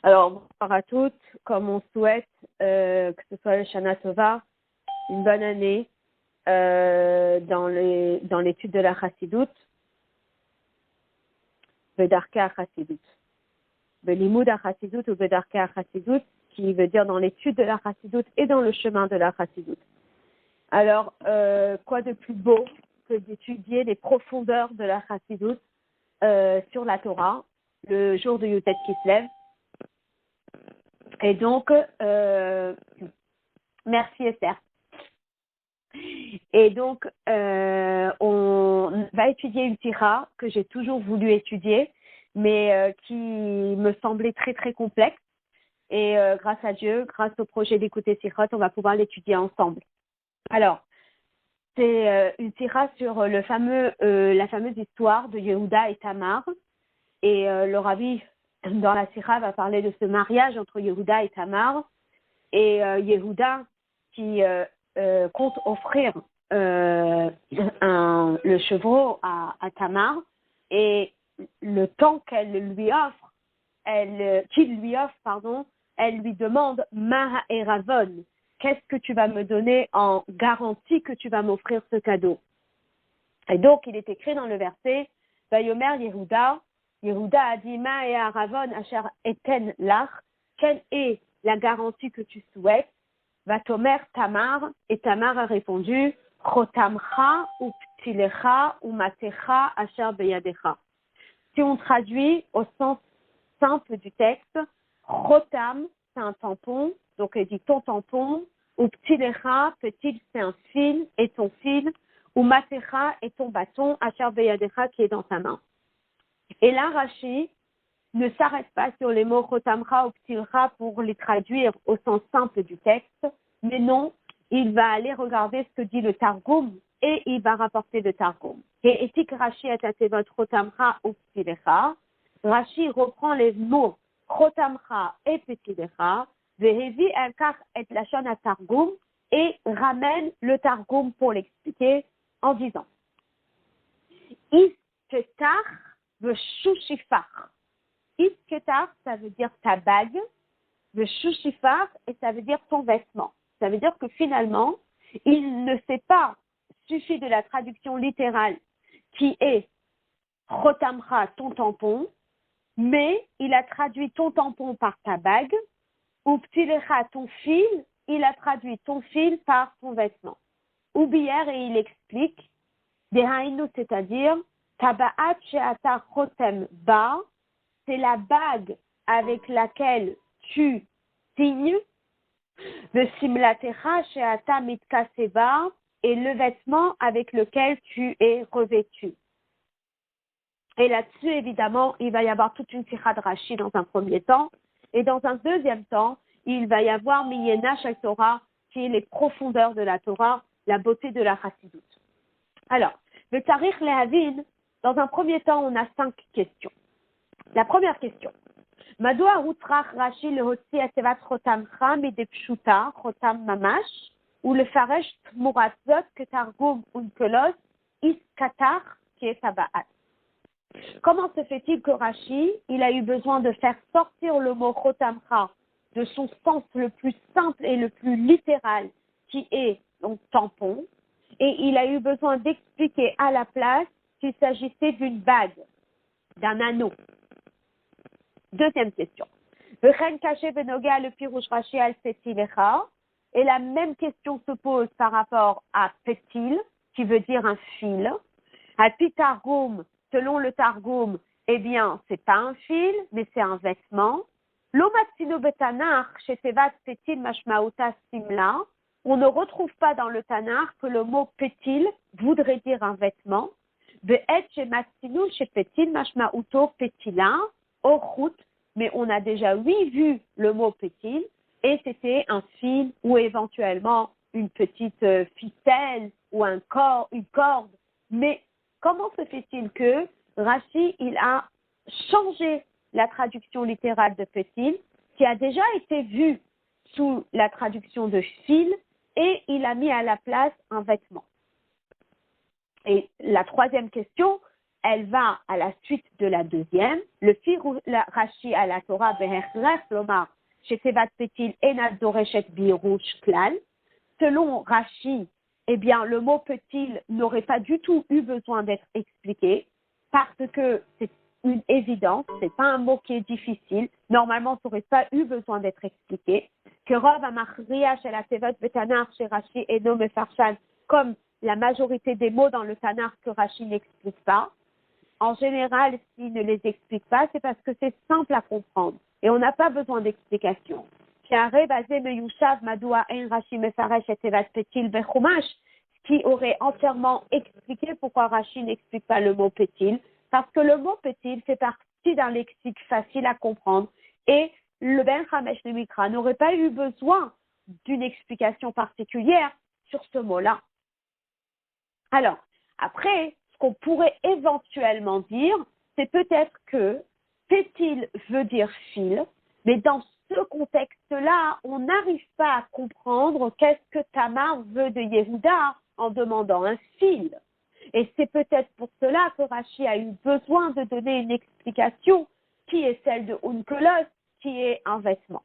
Alors, bonsoir à toutes, comme on souhaite que ce soit le Shana Tova, une bonne année dans l'étude de la Chassidut, Bedarka Chassidut. Belimud Chassidut ou Bedarka Chassidut, qui veut dire dans l'étude de la Chassidut et dans le chemin de la Chassidut. Alors, quoi de plus beau que d'étudier les profondeurs de la Chassidut sur la Torah, le jour de Yutet Kislev. Et donc, merci Esther. Et donc, on va étudier une tira que j'ai toujours voulu étudier, mais qui me semblait très très complexe. Et grâce à Dieu, grâce au projet d'écouter Sirot, on va pouvoir l'étudier ensemble. Alors, c'est une tira sur la fameuse histoire de Yehuda et Tamar. Et le rabbi, dans la tira, va parler de ce mariage entre Yehuda et Tamar. Et Yehuda qui compte offrir le chevreau à Tamar, et le temps qu'il lui offre, elle lui demande Maha Eravon, qu'est-ce que tu vas me donner en garantie que tu vas m'offrir ce cadeau? Et donc il est écrit dans le verset Vayomer Yehuda a dit Maha Eravon asher eten lach, quelle est la garantie que tu souhaites? Vatomer Tamar, et Tamar a répondu Chotamcha ou ptilecha ou matecha asher beyadecha. Si on traduit au sens simple du texte, Chotam, c'est un tampon, donc elle dit ton tampon, ou ptilecha, petit, c'est un fil, et ton fil, ou matecha, et ton bâton, asher beyadecha, qui est dans ta main. Et là, Rashi ne s'arrête pas sur les mots Chotamcha ou Ptilcha pour les traduire au sens simple du texte, mais non, il va aller regarder ce que dit le Targum et il va rapporter le Targum. Et Etik Rashi et Atevot Chotamcha ou Ptilcha, Rashi reprend les mots Chotamcha et Ptilcha, Vehevi Elkach et Lachon à Targum, et ramène le Targum pour l'expliquer en disant Isketar Veshushifach. Isketar, ça veut dire ta bague, le shushifar, et ça veut dire ton vêtement. Ça veut dire que finalement, il ne s'est pas suffi de la traduction littérale qui est chotamcha, ton tampon, mais il a traduit ton tampon par ta bague, ou ptilecha, ton fil, il a traduit ton fil par ton vêtement. Ou bière, et il explique, dehainu, c'est-à-dire, tabaat she'ata chotem ba, c'est la bague avec laquelle tu signes, le simlatecha she'ata mitkaseba, et le vêtement avec lequel tu es revêtu. Et là-dessus, évidemment, il va y avoir toute une tira de Rashi dans un premier temps, et dans un deuxième temps, il va y avoir Miyena Shel Torah, qui est les profondeurs de la Torah, la beauté de la Chassidut. Alors, le Tarikh Lehavin, dans un premier temps, on a 5 questions. La première question. Madoua Utrach Rashi le Hotsi Atevat Chotamcha Midepshuta Chotam Mamash ou le Faresh Muratzot Ketargum Unkelos Iskatar qui est Tabaat. Comment se fait-il que Rashi, il a eu besoin de faire sortir le mot Chotamcha de son sens le plus simple et le plus littéral qui est donc tampon, et il a eu besoin d'expliquer à la place qu'il s'agissait d'une bague, d'un anneau. Deuxième question. Et la même question se pose par rapport à Petil, qui veut dire un fil. À Targum, selon le Targum, eh bien, c'est pas un fil, mais c'est un vêtement. On ne retrouve pas dans le Tanakh que le mot Petil voudrait dire un vêtement. Mais on a déjà, vu le mot pétil, et c'était un fil ou éventuellement une petite ficelle ou une corde. Mais comment se fait-il que Rashi, il a changé la traduction littérale de pétil, qui a déjà été vue sous la traduction de fil, et il a mis à la place un vêtement? Et la troisième question, elle va à la suite de la deuxième. Le fil Rashi à la Torah, Beherrech Lomar, chez Tevat Petil, Enat Doreshet Birush Klal. Selon Rashi, eh bien, le mot petil n'aurait pas du tout eu besoin d'être expliqué parce que c'est une évidence, c'est pas un mot qui est difficile. Normalement, ça n'aurait pas eu besoin d'être expliqué. Que Rov Amachria chez la Tevot Betanar chez Rashi et Nom et Farshan, comme la majorité des mots dans le Tanar que Rashi n'explique pas. En général, s'il ne les explique pas, c'est parce que c'est simple à comprendre et on n'a pas besoin d'explication. Qui aurait entièrement expliqué pourquoi Rashi n'explique pas le mot pétil, parce que le mot pétil fait partie d'un lexique facile à comprendre et le Ben Chamesh le Mikra n'aurait pas eu besoin d'une explication particulière sur ce mot-là. Alors, après, ce qu'on pourrait éventuellement dire, c'est peut-être que pétil veut dire fil, mais dans ce contexte-là, on n'arrive pas à comprendre qu'est-ce que Tamar veut de Yehuda en demandant un fil. Et c'est peut-être pour cela que Rashi a eu besoin de donner une explication qui est celle de Unkelos, qui est un vêtement.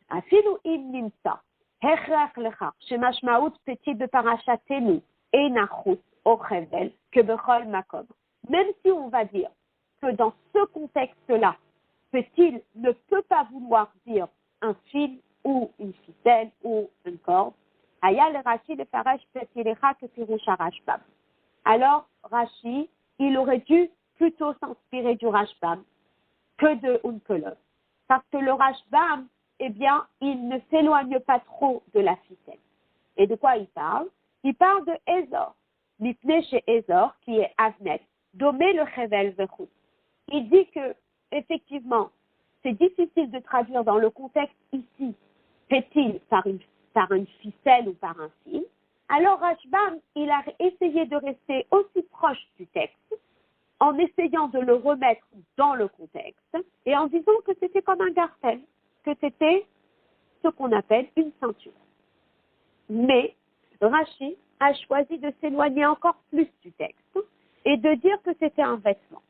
Afilu im nimsa, hechrach lecha, shemashmaut pétil de parachatenu, enachut, ochevel, que bechol makom. Même si on va dire que dans ce contexte-là, pétil ne peut pas vouloir dire un fil ou une ficelle ou une corde, Ayal Rashi le Farash Petilecha que Pirouch Rashbam. Alors, Rashi, il aurait dû plutôt s'inspirer du Rashbam que de Unkelos. Parce que le Rashbam, eh bien, il ne s'éloigne pas trop de la ficelle. Et de quoi il parle? Il parle de Ezor. Mipnei chez Ezor, qui est Avnet, Domé le Chevel Vechut. Il dit que, effectivement, c'est difficile de traduire dans le contexte ici, pétil par une ficelle ou par un fil. Alors Rashbam, il a essayé de rester aussi proche du texte en essayant de le remettre dans le contexte et en disant que c'était comme un gartel, que c'était ce qu'on appelle une ceinture. Mais Rashi a choisi de s'éloigner encore plus du texte et de dire que c'était un vêtement.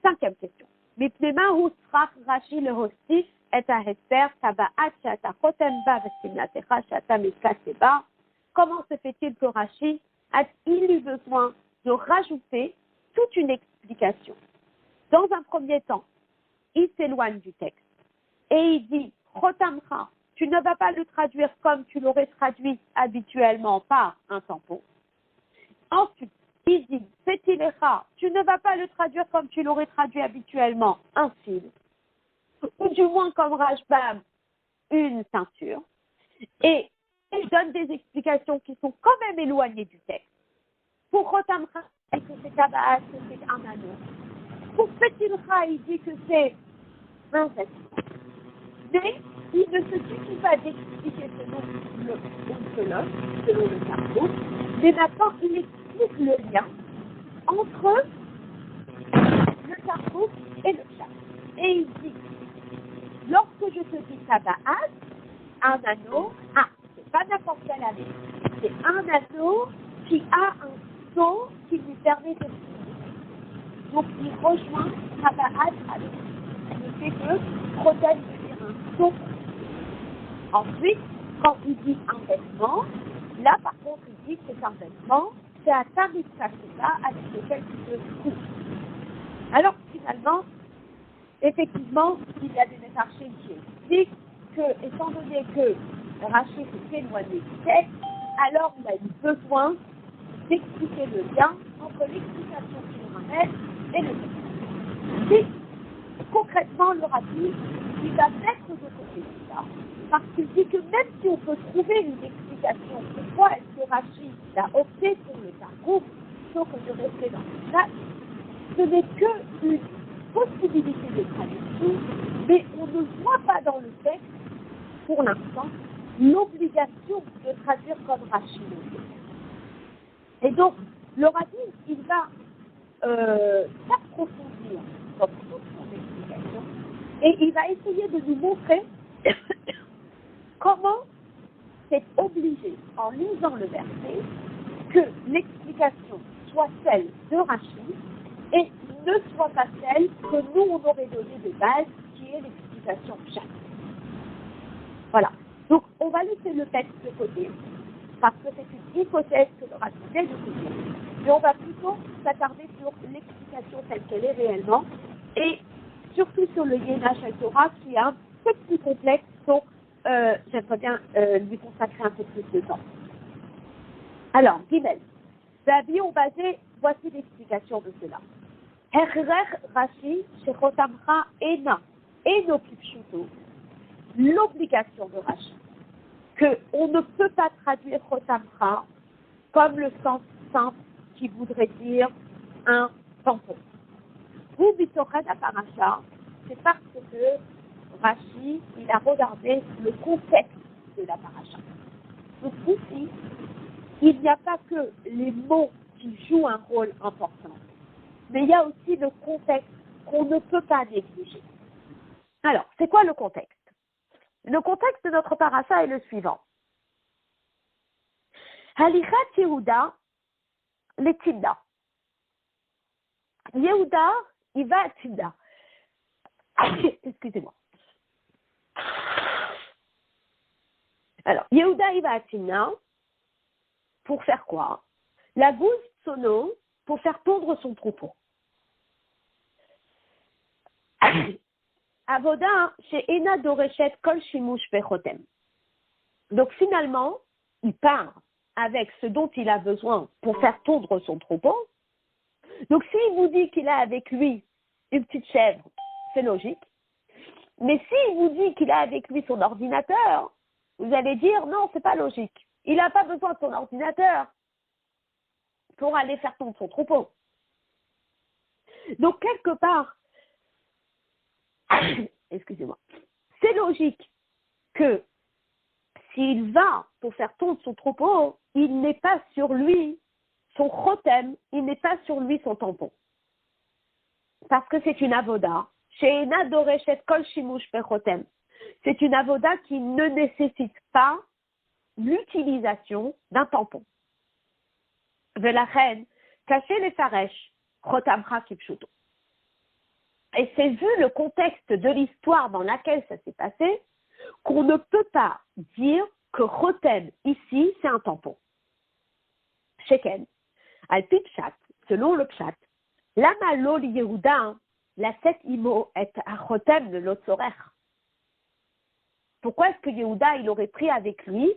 Cinquième question. Mipnema hu tzrach Rashi le hostif et ההסבר טבעת שאתה חותם בה ושמלתך שאתה מתכסה בה. Comment se fait-il que Rashi a-t-il eu besoin de rajouter toute une explication? Dans un premier temps, il s'éloigne du texte et il dit chotamcha, tu ne vas pas le traduire comme tu l'aurais traduit habituellement par un tampon. Ensuite, il dit petilecha, tu ne vas pas le traduire comme tu l'aurais traduit habituellement un fil, ou du moins comme Rashbam, une ceinture. Et il donne des explications qui sont quand même éloignées du texte. Pour Chotamcha, il dit que c'est Tabaas, que c'est un anneau. Pour Petilcha, il dit que c'est un vêtement. Mais il ne se suffit pas d'expliquer selon le Targum, mais maintenant il explique le lien entre le Targum et le chat. Et il dit, lorsque je te dis Tabaas, un anneau, c'est pas n'importe quel anneau, c'est un anneau qui a un son qui lui permet de finir. Donc il rejoint Tabaas avec le fait que Protel veut dire un son. Ensuite, quand il dit un vêtement, là par contre il dit que c'est un vêtement, c'est un tarif Kaseba avec lequel tu peux couper. Alors finalement, effectivement, il y a des métarchés qui expliquent que, étant donné que Rashi s'est éloigné du texte, alors il a eu besoin d'expliquer le lien entre l'explication qu'il ramène et le texte. Et concrètement, le Rabbi, il va mettre de côté tout ça, parce qu'il dit que même si on peut trouver une explication pourquoi est-ce que Rashi a opté pour le Targum plutôt que de rester dans le chat, ce n'est qu'une possibilité de traduction, mais on ne voit pas dans le texte, pour l'instant, l'obligation de traduire comme Rashi le fait. Et donc, le Rabbi, il va s'approfondir dans toute son explication, et il va essayer de nous montrer comment c'est obligé, en lisant le verset, que l'explication soit celle de Rashi, et ne soit pas celle que nous, on aurait donnée de base, qui est l'explication pshat. Voilà. Donc, on va laisser le texte de côté, parce que c'est une hypothèse que le Rashi met de côté. Mais on va plutôt s'attarder sur l'explication telle qu'elle est réellement, et surtout sur le Yéna Shel Torah, qui est un peu plus complexe, donc j'aimerais bien lui consacrer un peu plus de temps. Alors, Gimel. D'avis basé, voici l'explication de cela. Herrech Rashi shechotamcha ena eno kipshuto. L'obligation de Rashi, que on ne peut pas traduire chotamcha comme le sens simple qui voudrait dire un tampon. Ou bitochet à paracha, c'est parce que Rashi, il a regardé le contexte de la paracha. Donc ici, il n'y a pas que les mots qui jouent un rôle important, mais il y a aussi le contexte qu'on ne peut pas négliger. Alors, c'est quoi le contexte? Le contexte de notre paracha est le suivant. Halichat Yehuda, les Timna. Yehuda, il va à Timna. Excusez-moi. Alors, Yehuda, il va à Timna. Pour faire quoi? La gousse sono pour faire pondre son troupeau. Avoda chez Ena Doreshet Kol Shimush Bechotem. Donc finalement, il part avec ce dont il a besoin pour faire pondre son troupeau. Donc s'il vous dit qu'il a avec lui une petite chèvre, c'est logique. Mais s'il vous dit qu'il a avec lui son ordinateur, vous allez dire non, c'est pas logique. Il n'a pas besoin de son ordinateur pour aller faire pondre son troupeau. Donc, quelque part, excusez-moi, c'est logique que s'il va pour faire pondre son troupeau, il n'est pas sur lui son chotem, il n'est pas sur lui son tampon. Parce que c'est une avoda. She'ena doreshet kol shimush bechotem. C'est une avoda qui ne nécessite pas l'utilisation d'un tampon. Velachen, cacher les faresh, chotamcha kipshuto. Et c'est vu le contexte de l'histoire dans laquelle ça s'est passé, qu'on ne peut pas dire que chotem, ici, c'est un tampon. Sheken, al pi pshat, selon le pshat, lama lo li Yehuda, la set imo et a chotem de l'otzorer. Pourquoi est-ce que Yehuda, il aurait pris avec lui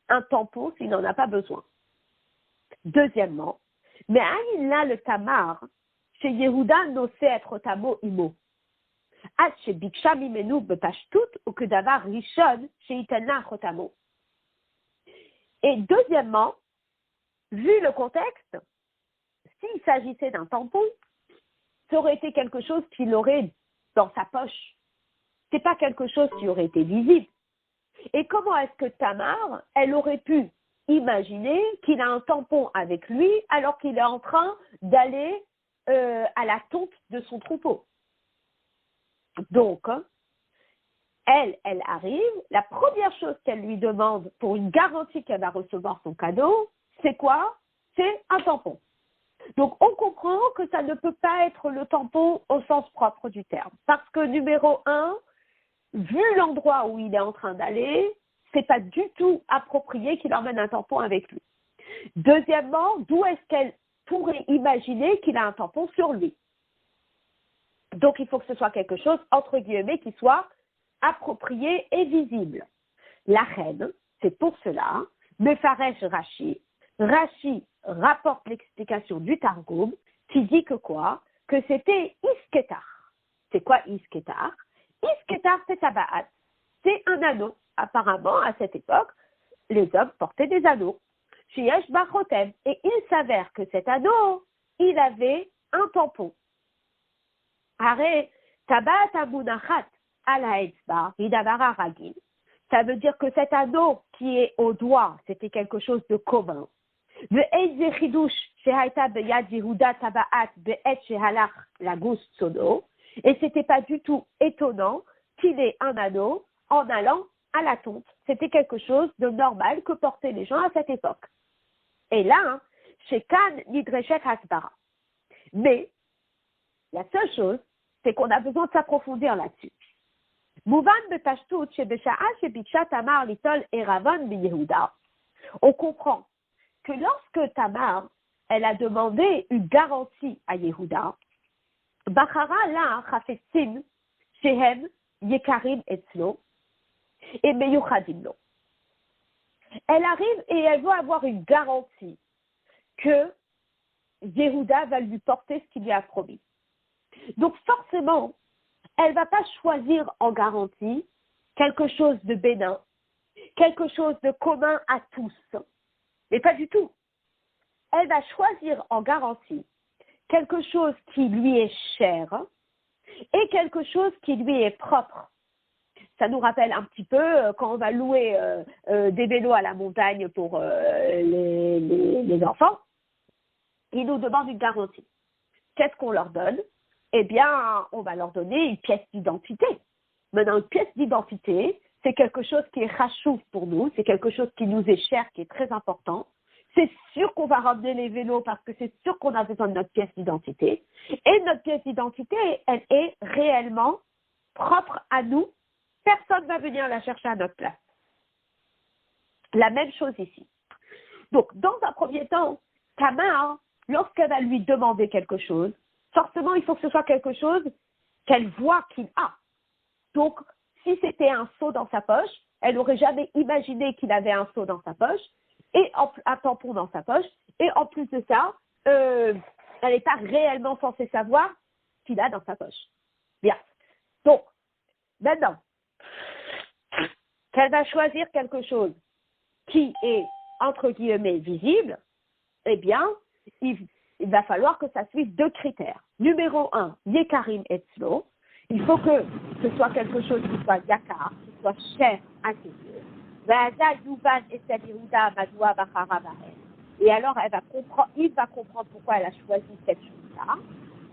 un tampon s'il n'en a pas besoin? Deuxièmement, mais là le tamar, chez Yehuda, n'ose être tamo imo. Ad chez biksha mimenu bepashtut ou que davar rishon chez itana chotamo. Et deuxièmement, vu le contexte, s'il s'agissait d'un tampon, ça aurait été quelque chose qu'il aurait dans sa poche. C'est pas quelque chose qui aurait été visible. Et comment est-ce que Tamar, elle aurait pu imaginer qu'il a un tampon avec lui alors qu'il est en train d'aller à la tonte de son troupeau? Donc, elle arrive, la première chose qu'elle lui demande pour une garantie qu'elle va recevoir son cadeau, c'est quoi? C'est un tampon. Donc, on comprend que ça ne peut pas être le tampon au sens propre du terme. Parce que numéro 1, vu l'endroit où il est en train d'aller, c'est pas du tout approprié qu'il emmène un tampon avec lui. Deuxièmement, d'où est-ce qu'elle pourrait imaginer qu'il a un tampon sur lui? Donc, il faut que ce soit quelque chose, entre guillemets, qui soit approprié et visible. La reine, c'est pour cela, Mefaresh Rashi. Rashi rapporte l'explication du Targum qui dit que quoi? Que c'était Isketar. C'est quoi Isketar? Isketar, c'est tabaat. C'est un anneau. Apparemment, à cette époque, les hommes portaient des anneaux. Sheyesh Bachotem. Et il s'avère que cet anneau, il avait un tampon. Are tabaat amunachat ala etzba hidavara ragil. Ça veut dire que cet anneau qui est au doigt, c'était quelque chose de commun. Le eize chidush shehaita beyad Yehuda tabaat be'et shehalach la gousse sono. Et c'était pas du tout étonnant qu'il ait un anneau en allant à la tonte. C'était quelque chose de normal que portaient les gens à cette époque. Et là, chez Kan Nidreshet Hasbara. Mais, La seule chose, c'est qu'on a besoin de s'approfondir là-dessus. Mouvan betashtout shebesha'a shebitsha Tamar litol eravan biyehuda. On comprend que lorsque Tamar, elle a demandé une garantie à Yehuda, Bachara la chafetzim shehem yekarim etzlo et meyuchadim lo. Elle arrive et elle veut avoir une garantie que Yehuda va lui porter ce qu'il lui a promis. Donc forcément, elle ne va pas choisir en garantie quelque chose de bénin, quelque chose de commun à tous, mais pas du tout. Elle va choisir en garantie quelque chose qui lui est cher et quelque chose qui lui est propre. Ça nous rappelle un petit peu quand on va louer des vélos à la montagne pour les enfants. Ils nous demandent une garantie. Qu'est-ce qu'on leur donne? Eh bien, on va leur donner une pièce d'identité. Maintenant, une pièce d'identité, c'est quelque chose qui est rachouf pour nous, c'est quelque chose qui nous est cher, qui est très important. C'est sûr qu'on va ramener les vélos parce que c'est sûr qu'on a besoin de notre pièce d'identité. Et notre pièce d'identité, elle est réellement propre à nous. Personne ne va venir la chercher à notre place. La même chose ici. Donc, dans un premier temps, Tamar, lorsqu'elle va lui demander quelque chose, forcément, il faut que ce soit quelque chose qu'elle voit qu'il a. Donc, si c'était un seau dans sa poche, elle n'aurait jamais imaginé qu'il avait un seau dans sa poche, et un tampon dans sa poche, et en plus de ça, elle n'est pas réellement censée savoir ce qu'il a dans sa poche. Bien. Donc, maintenant, qu'elle va choisir quelque chose qui est, entre guillemets, visible, eh bien, il va falloir que ça suive deux critères. Numéro 1, Yekarim Etzlo. Il faut que ce soit quelque chose qui soit yakar, qui soit cher à ses yeux. Et alors, il va comprendre pourquoi elle a choisi cette chose-là.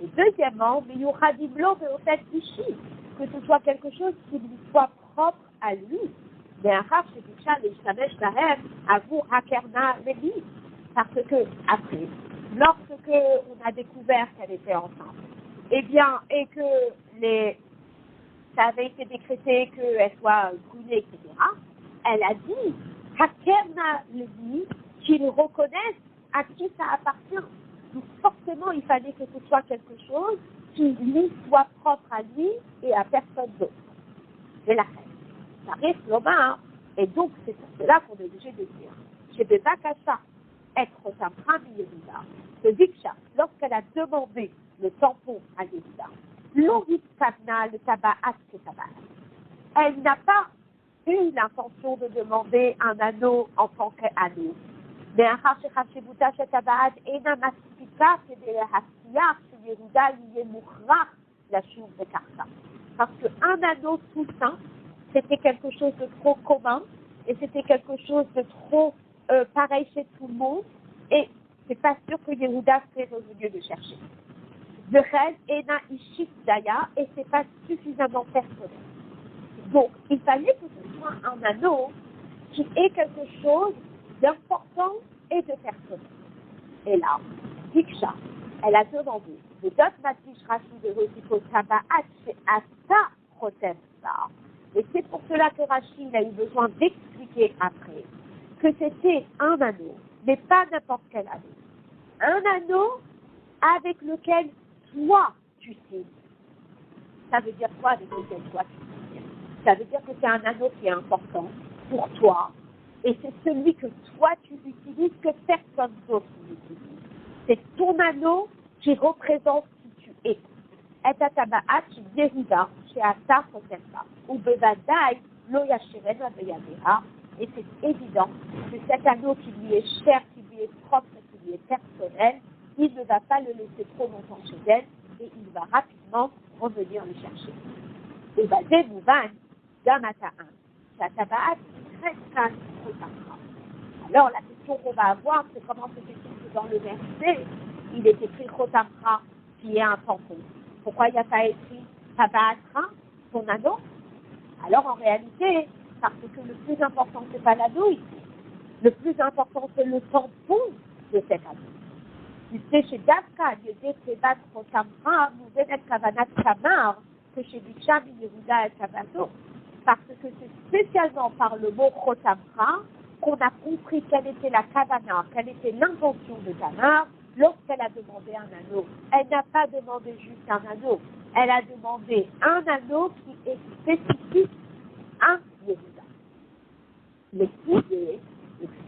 Et deuxièmement, que ce soit quelque chose qui lui soit propre à lui. Parce que après, lorsque on a découvert qu'elle était enceinte, eh bien, et que ça avait été décrété qu'elle soit brûlée, etc., elle a dit, Hakerna le dit, qu'il reconnaisse à qui ça appartient. Donc forcément, il fallait que ce soit quelque chose qui lui soit propre à lui et à personne d'autre. C'est la reine. Ça reste l'homme, et donc c'est pour cela qu'on est obligé de dire, je ne vais pas qu'à ça être sa femme Yehuda, que Diksha, lorsqu'elle a demandé le tampon à Yehuda, l'orip kavna, le tabaat, que tabaat. Elle n'a pas eu l'intention de demander un anneau en tant qu'anneau. Mais un rachechachebouta shetabaat ena maspika kede hasiach que Yehuda y est mouchrach la chouve de karta. Parce qu'un anneau tout sain, c'était quelque chose de trop commun et c'était quelque chose de trop pareil chez tout le monde, et c'est pas sûr que Yehuda serait revenu de chercher. Le reste est un ishit daya, et c'est pas suffisamment personnel. Donc, il fallait que ce soit un anneau qui ait quelque chose d'important et de personnel. Et là, Diksha, elle a demandé, de dot matish rashi de Rosiko Tabaat chez Asa Protesta. Et c'est pour cela que Rachid a eu besoin d'expliquer après que c'était un anneau, mais pas n'importe quel anneau. Un anneau avec lequel toi tu signes. Ça veut dire quoi avec lequel toi tu signes? Ça veut dire que c'est un anneau qui est important pour toi, et c'est celui que toi tu utilises, que personne d'autre n'utilise. C'est ton anneau qui représente qui tu es. Et Tabaat Yehuda chez Ata Chotemba ou Bevadai lo yashiren aveyadeha. Et c'est évident que cet anneau qui lui est cher, qui lui est propre, qui lui est personnel, il ne va pas le laisser trop longtemps chez elle et il va rapidement revenir le chercher. Et basé Mouvan, Gamataan, Tabaat, Kreskan, Chotamra. Alors la question qu'on va avoir, c'est comment c'est écrit que dans le verset, il est écrit Chotamra, qui est un tampon. Pourquoi il n'y a pas écrit Tabaatra, ton anneau? Alors en réalité, parce que le plus important, ce n'est pas l'anneau ici. Le plus important, c'est le tampon de cet anneau. מפני שדווקא על ידי תיבת חותם רב מובנת כוונת תמר כשביקשה מיהודה את הבתו. Parce que c'est spécialement par le mot chotam ra qu'on a compris quelle était la kavana, quelle était l'intention de Tamar lorsqu'elle a demandé un anneau. Elle n'a pas demandé juste un anneau, elle a demandé un anneau qui est spécifique à Yehuda. Mais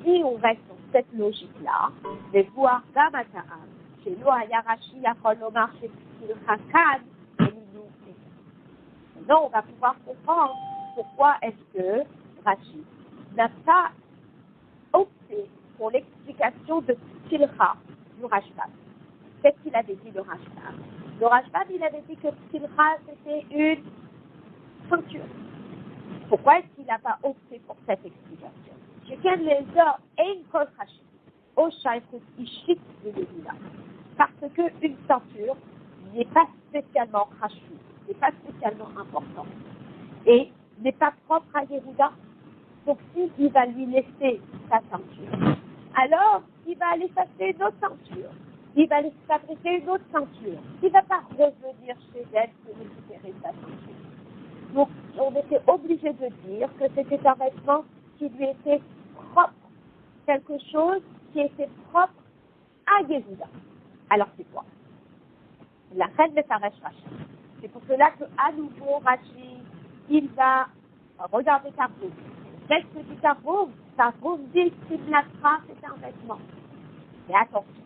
si on reste dans cette logique-là, de voir Gamata'am, chez nous, Ayarashi, Yacholomar, chez Hakan, et nous. Maintenant, on va pouvoir comprendre pourquoi est-ce que Rashi n'a pas opté pour l'explication de Ptilcha du Rashbam. Qu'est-ce qu'il avait dit le Rashbam? Le Rashbam, il avait dit que Ptilcha, c'était une ceinture. Pourquoi est-ce qu'il n'a pas opté pour cette explication? Chacun les a une cause Rashi. Au Shaïkout Ishit de Yehuda. Parce qu'une ceinture n'est pas spécialement Rashi, n'est pas spécialement importante. Et n'est pas propre à Yehuda. Donc s'il va lui laisser sa ceinture, alors il va aller s'acheter une autre ceinture. Il va aller fabriquer une autre ceinture. Il ne va pas revenir chez elle pour récupérer sa ceinture. Donc on était obligé de dire que c'était un vêtement qui lui était propre. Quelque chose qui était propre à Yehuda. Alors c'est quoi? La reine de Faresh Rashi. C'est pour cela qu'à nouveau Rashi, il va regarder Tarboum. Qu'est-ce que dit Tarboum? Tarboum dit Simlatra, c'est un vêtement. Mais attention,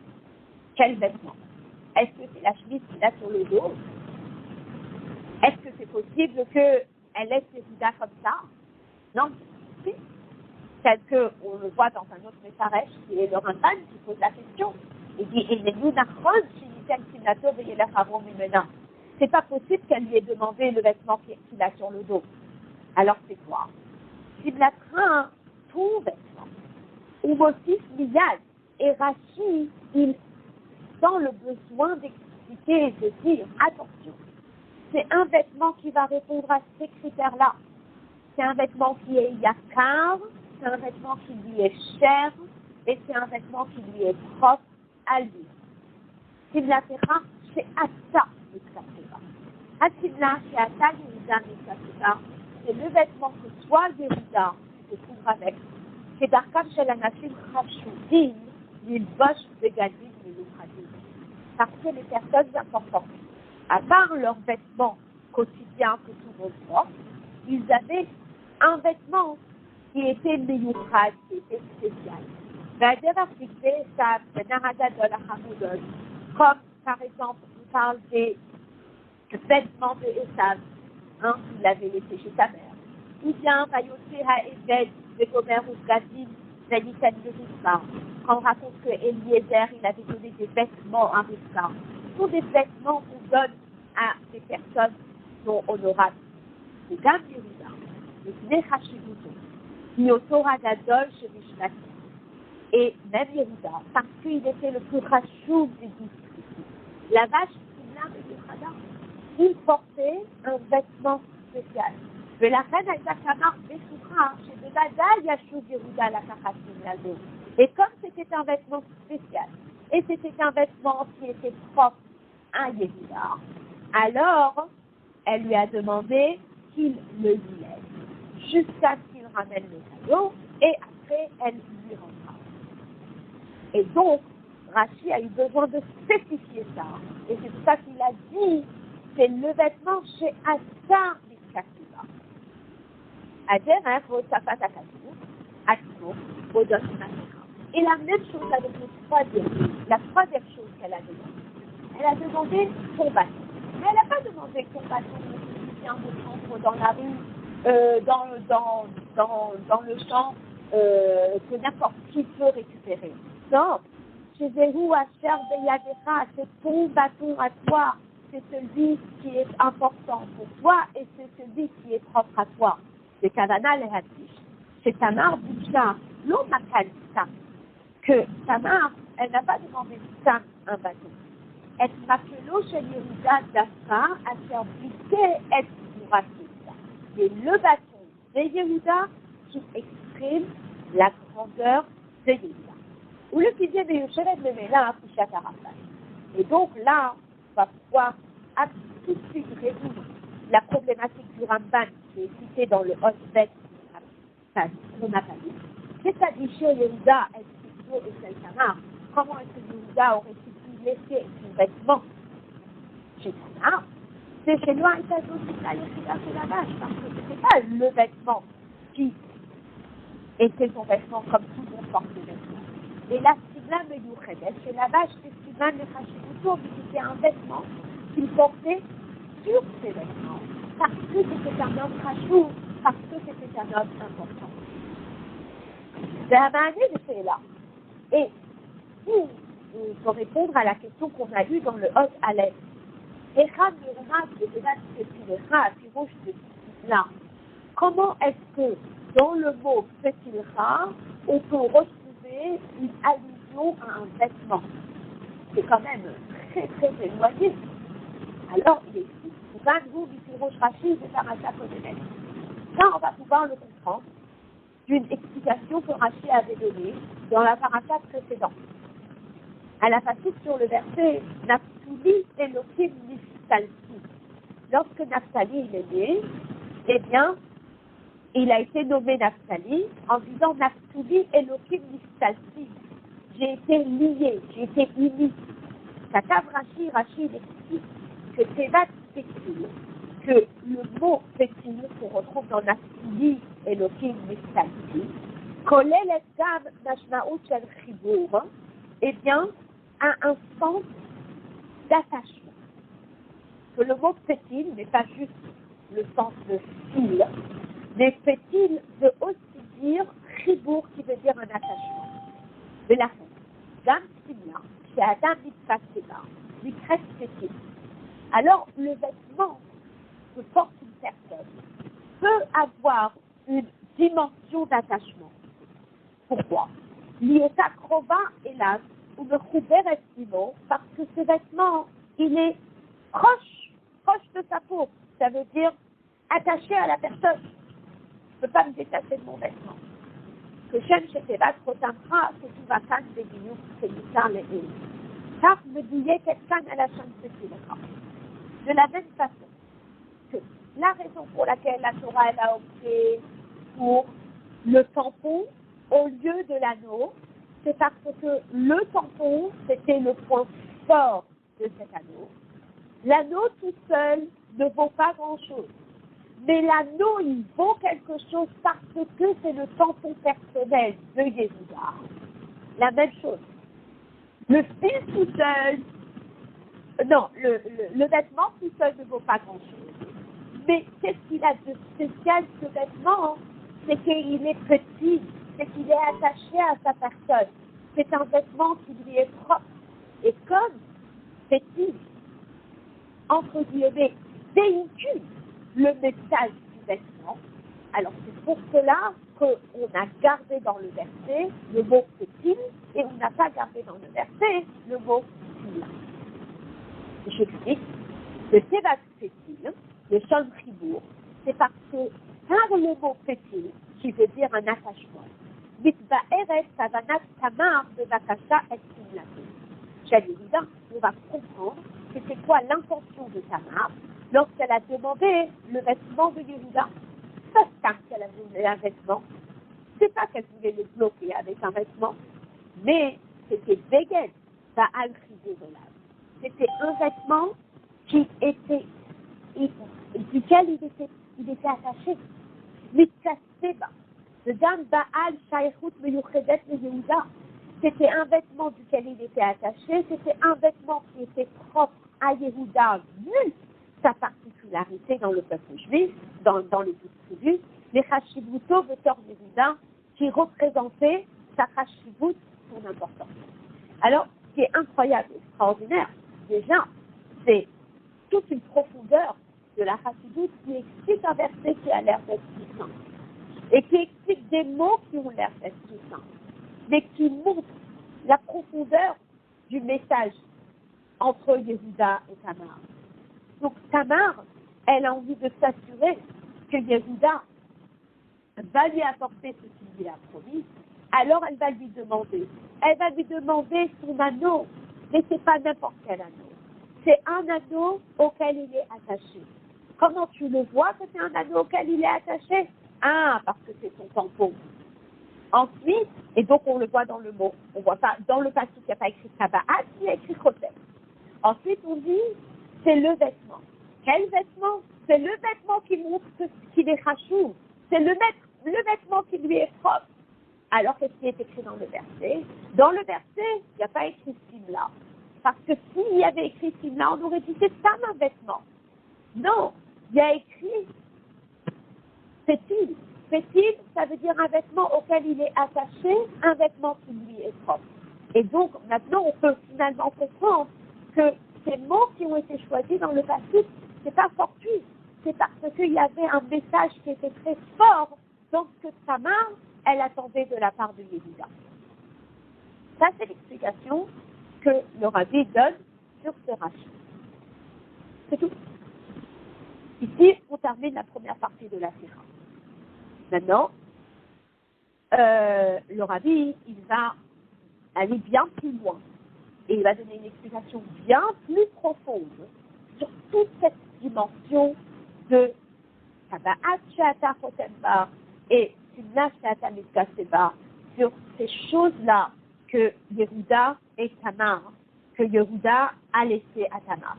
quel vêtement? Est-ce que c'est la chemise qu'il a sur le dos? Est-ce que c'est possible qu'elle laisse Yehuda comme ça? Non, si. Tel qu'on le voit dans un autre Mefaresh, qui est le Ramban, qui pose la question. Il dit, c'est pas possible qu'elle lui ait demandé le vêtement qu'il a sur le dos. Alors c'est quoi? Il la craint tout vêtement. Ou motif miyad. Et Rashi, il sent le besoin d'expliquer et de dire, attention, c'est un vêtement qui va répondre à ces critères-là. C'est un vêtement qui est yakar, c'est un vêtement qui lui est cher, et c'est un vêtement qui lui est propre à lui. Simlatera, c'est Asa Mitzatera. Asimla, c'est Asa Yehuda Mitzatera. C'est le vêtement que toi, Yehuda, tu te trouves avec. C'est Darkam Shelanashim Chashudim, Lilbosh Begadim Miluchadim. Parce que les personnes importantes, à part leurs vêtements quotidiens que tout le monde porte, ils avaient un vêtement qui était Miluchad, qui était spécial. Comme par exemple, on parle des vêtements de Esav, qu'il avait laissé chez sa mère. Ou bien, quand on raconte que Eliezer, il avait donné des vêtements à Rivka. Ce sont des vêtements qu'on donne à des personnes non honorables. C'est Gam Yehuda, le Bnei Chashivuto, qui est au Torah Gadol chez Mishmati. Et même Yehuda, parce qu'il était le plus rachou des 10. La vache, il portait un vêtement spécial. Mais la reine Aïda-Kamar Bessoukra, chez Bedada, Yashou Yehuda, la Kachatim, la dos. Et comme c'était un vêtement spécial, et c'était un vêtement qui était propre à Yehuda, alors elle lui a demandé qu'il le lui laisse, jusqu'à ce qu'il ramène le cadeau, et après elle lui rendra. Et donc, Rashi a eu besoin de spécifier ça. Et c'est pour ça qu'il a dit, c'est le vêtement chez Asa Mitzatera. Et la même chose avec la troisième chose qu'elle a demandé. Elle a demandé son bâton. Mais elle n'a pas demandé son bâton qui vient de prendre dans la rue, dans le champ, que n'importe qui peut récupérer. Non, chez Zéhou, Asher, Beyadecha, c'est ton bâton à toi. C'est celui qui est important pour toi et c'est celui qui est propre à toi. C'est Kavana le Hatish. C'est Tamar Boucha, l'eau Makal Sam. Que Tamar, elle n'a pas demandé Sam un bâton. Elle m'a fait l'eau chez Yehuda d'Afra à faire buter et Mourassita. C'est le bâton de Yehuda qui exprime la grandeur de Yehuda. Ou le pilier de Yoshered le Mela à Fushat Arafat. Et donc là, on va pouvoir tout de suite résoudre la problématique du Ramban qui est citée dans le Hosbet qu'on n'a pas dit. C'est-à-dire chez Yehuda et chez Tamar. Comment est-ce que Yehuda aurait pu laisser son vêtement chez Tamar? C'est chez lui et c'est aussi la Yehuda chez la vache, parce que ce n'était pas le vêtement qui était son vêtement comme tout le monde porte le vêtement. Et la Sibla Meyouchedet, chez la vache, c'est Siman le Chashivouto, mais c'était un vêtement qu'il portait sur ses vêtements, parce que c'était un homme Chashou, parce que c'était un homme important. C'est la manière de faire là. Et pour répondre à la question qu'on a eue dans le Hot Aleph, comment est-ce que dans le mot Petilra, on peut retrouver une allusion à un vêtement? C'est quand même très très éloigné. Alors il existe 20 jours du Pirosh Rashi de Parashat Kodelet. Ça, on va pouvoir le comprendre d'une explication que Rashi avait donnée dans la parashat précédente. À la passage sur le verset Naphtali Elohim Niftalti. Lorsque Naphtali il est né, eh bien, il a été nommé Naphtali en disant Naphtali Elohim Niftalti. J'ai été lié, j'ai été uni. Katav Rashi il explique que Tevat Pétil, que le mot Pétil qu'on retrouve dans Naphtali Elohim Niftalti, Kolel et Gam Nashmaout Shel Chibour, eh bien, a un sens d'attachement. Que le mot pétil n'est pas juste le sens de fil, mais pétil veut aussi dire chibour, qui veut dire un attachement. De la fin, Gam Simla, chez Adam Mitzvah Seba, Mikret pétil. Alors, le vêtement que porte une personne peut avoir une dimension d'attachement. Pourquoi? Lieta Krova et l'âme, ou le Chouber Estimo, parce que ce vêtement, il est proche de sa peau. Ça veut dire attaché à la personne. Je ne peux pas me détacher de mon vêtement. Que j'aime chez Tevat Rotamra, que tu vas quand des guignoux, c'est l'histoire les haies. Car me douillait quelqu'un à la chambre de Tilera. De la même façon que la raison pour laquelle la Torah elle a opté pour le tampon au lieu de l'anneau, c'est parce que le tampon, c'était le point fort de cet anneau. L'anneau tout seul ne vaut pas grand-chose. Mais l'anneau, il vaut quelque chose parce que c'est le tampon personnel de Yehuda. La même chose. Le fil tout seul, non, le vêtement tout seul ne vaut pas grand-chose. Mais qu'est-ce qu'il a de spécial, ce vêtement? C'est qu'il est petit, c'est qu'il est attaché à sa personne. C'est un vêtement qui lui est propre. Et comme fait-il, entre guillemets, véhicule le message du vêtement, alors c'est pour cela qu'on a gardé dans le verset le mot fait-il et on n'a pas gardé dans le verset le mot fil. J'explique. Le Tevat fait-il, le Shon Chibour, c'est parce que par le mot fait-il, qui veut dire un attachement, Mitba'eret Savanat Tamar de Bakasha et Simlaté. J'allais dire, on va comprendre que c'est quoi l'intention de Tamar lorsqu'elle a demandé le vêtement de Yehuda. C'est parce qu'elle a demandé un vêtement. C'est pas qu'elle voulait le bloquer avec un vêtement, mais c'était Beged, Baal Chizé de l'âme. C'était un vêtement qui était, duquel il était attaché. Mitzaseba. Le Dam Baal Shaychut Meyuchedet de Yehuda. C'était un vêtement duquel il était attaché, c'était un vêtement qui était propre à Yehuda, vu sa particularité dans le peuple juif, dans les 12 tribus, les Chashivuto Betor Yehuda, qui représentaient sa Chashivut, son importance. Alors, ce qui est incroyable, extraordinaire, déjà, c'est toute une profondeur de la Chashivut qui explique un verset qui a l'air d'être tout simple, et qui explique des mots qui ont l'air d'être tout simples, mais qui montre la profondeur du message entre Yehuda et Tamar. Donc Tamar, elle a envie de s'assurer que Yehuda va lui apporter ce qu'il lui a promis, alors elle va lui demander. Elle va lui demander son anneau, mais c'est pas n'importe quel anneau. C'est un anneau auquel il est attaché. Comment tu le vois que c'est un anneau auquel il est attaché? Ah, parce que c'est son tampon. Ensuite, et donc on le voit dans le mot, on voit pas, dans le passage, il n'y a pas écrit Tabaat, il y a écrit Chotem. Ensuite, on dit, c'est le vêtement. Quel vêtement? C'est le vêtement qui montre qu'il est rachou. C'est le vêtement qui lui est propre. Alors, qu'est-ce qui est écrit dans le verset? Dans le verset, il n'y a pas écrit Simla. Parce que s'il y avait écrit Simla, on aurait dit c'est ça un vêtement. Non, il y a écrit Fétil. Fétil, ça veut dire un vêtement auquel il est attaché, un vêtement qui lui est propre. Et donc, maintenant, on peut finalement comprendre que ces mots qui ont été choisis dans le passage, c'est pas fortuit. C'est parce qu'il y avait un message qui était très fort dans ce que Tamar, elle attendait de la part de Yehuda. Ça, c'est l'explication que le Rabbi donne sur ce rachis. C'est tout. Ici, on termine la première partie de la Sira. Maintenant, le Rabbi, il va aller bien plus loin et il va donner une explication bien plus profonde sur toute cette dimension de Tabaat She'ata Chotem-Ba et Simla She'ata Mitkaseh-Ba, sur ces choses-là que Yehuda et Tamar, que Yehuda a laissé à Tamar.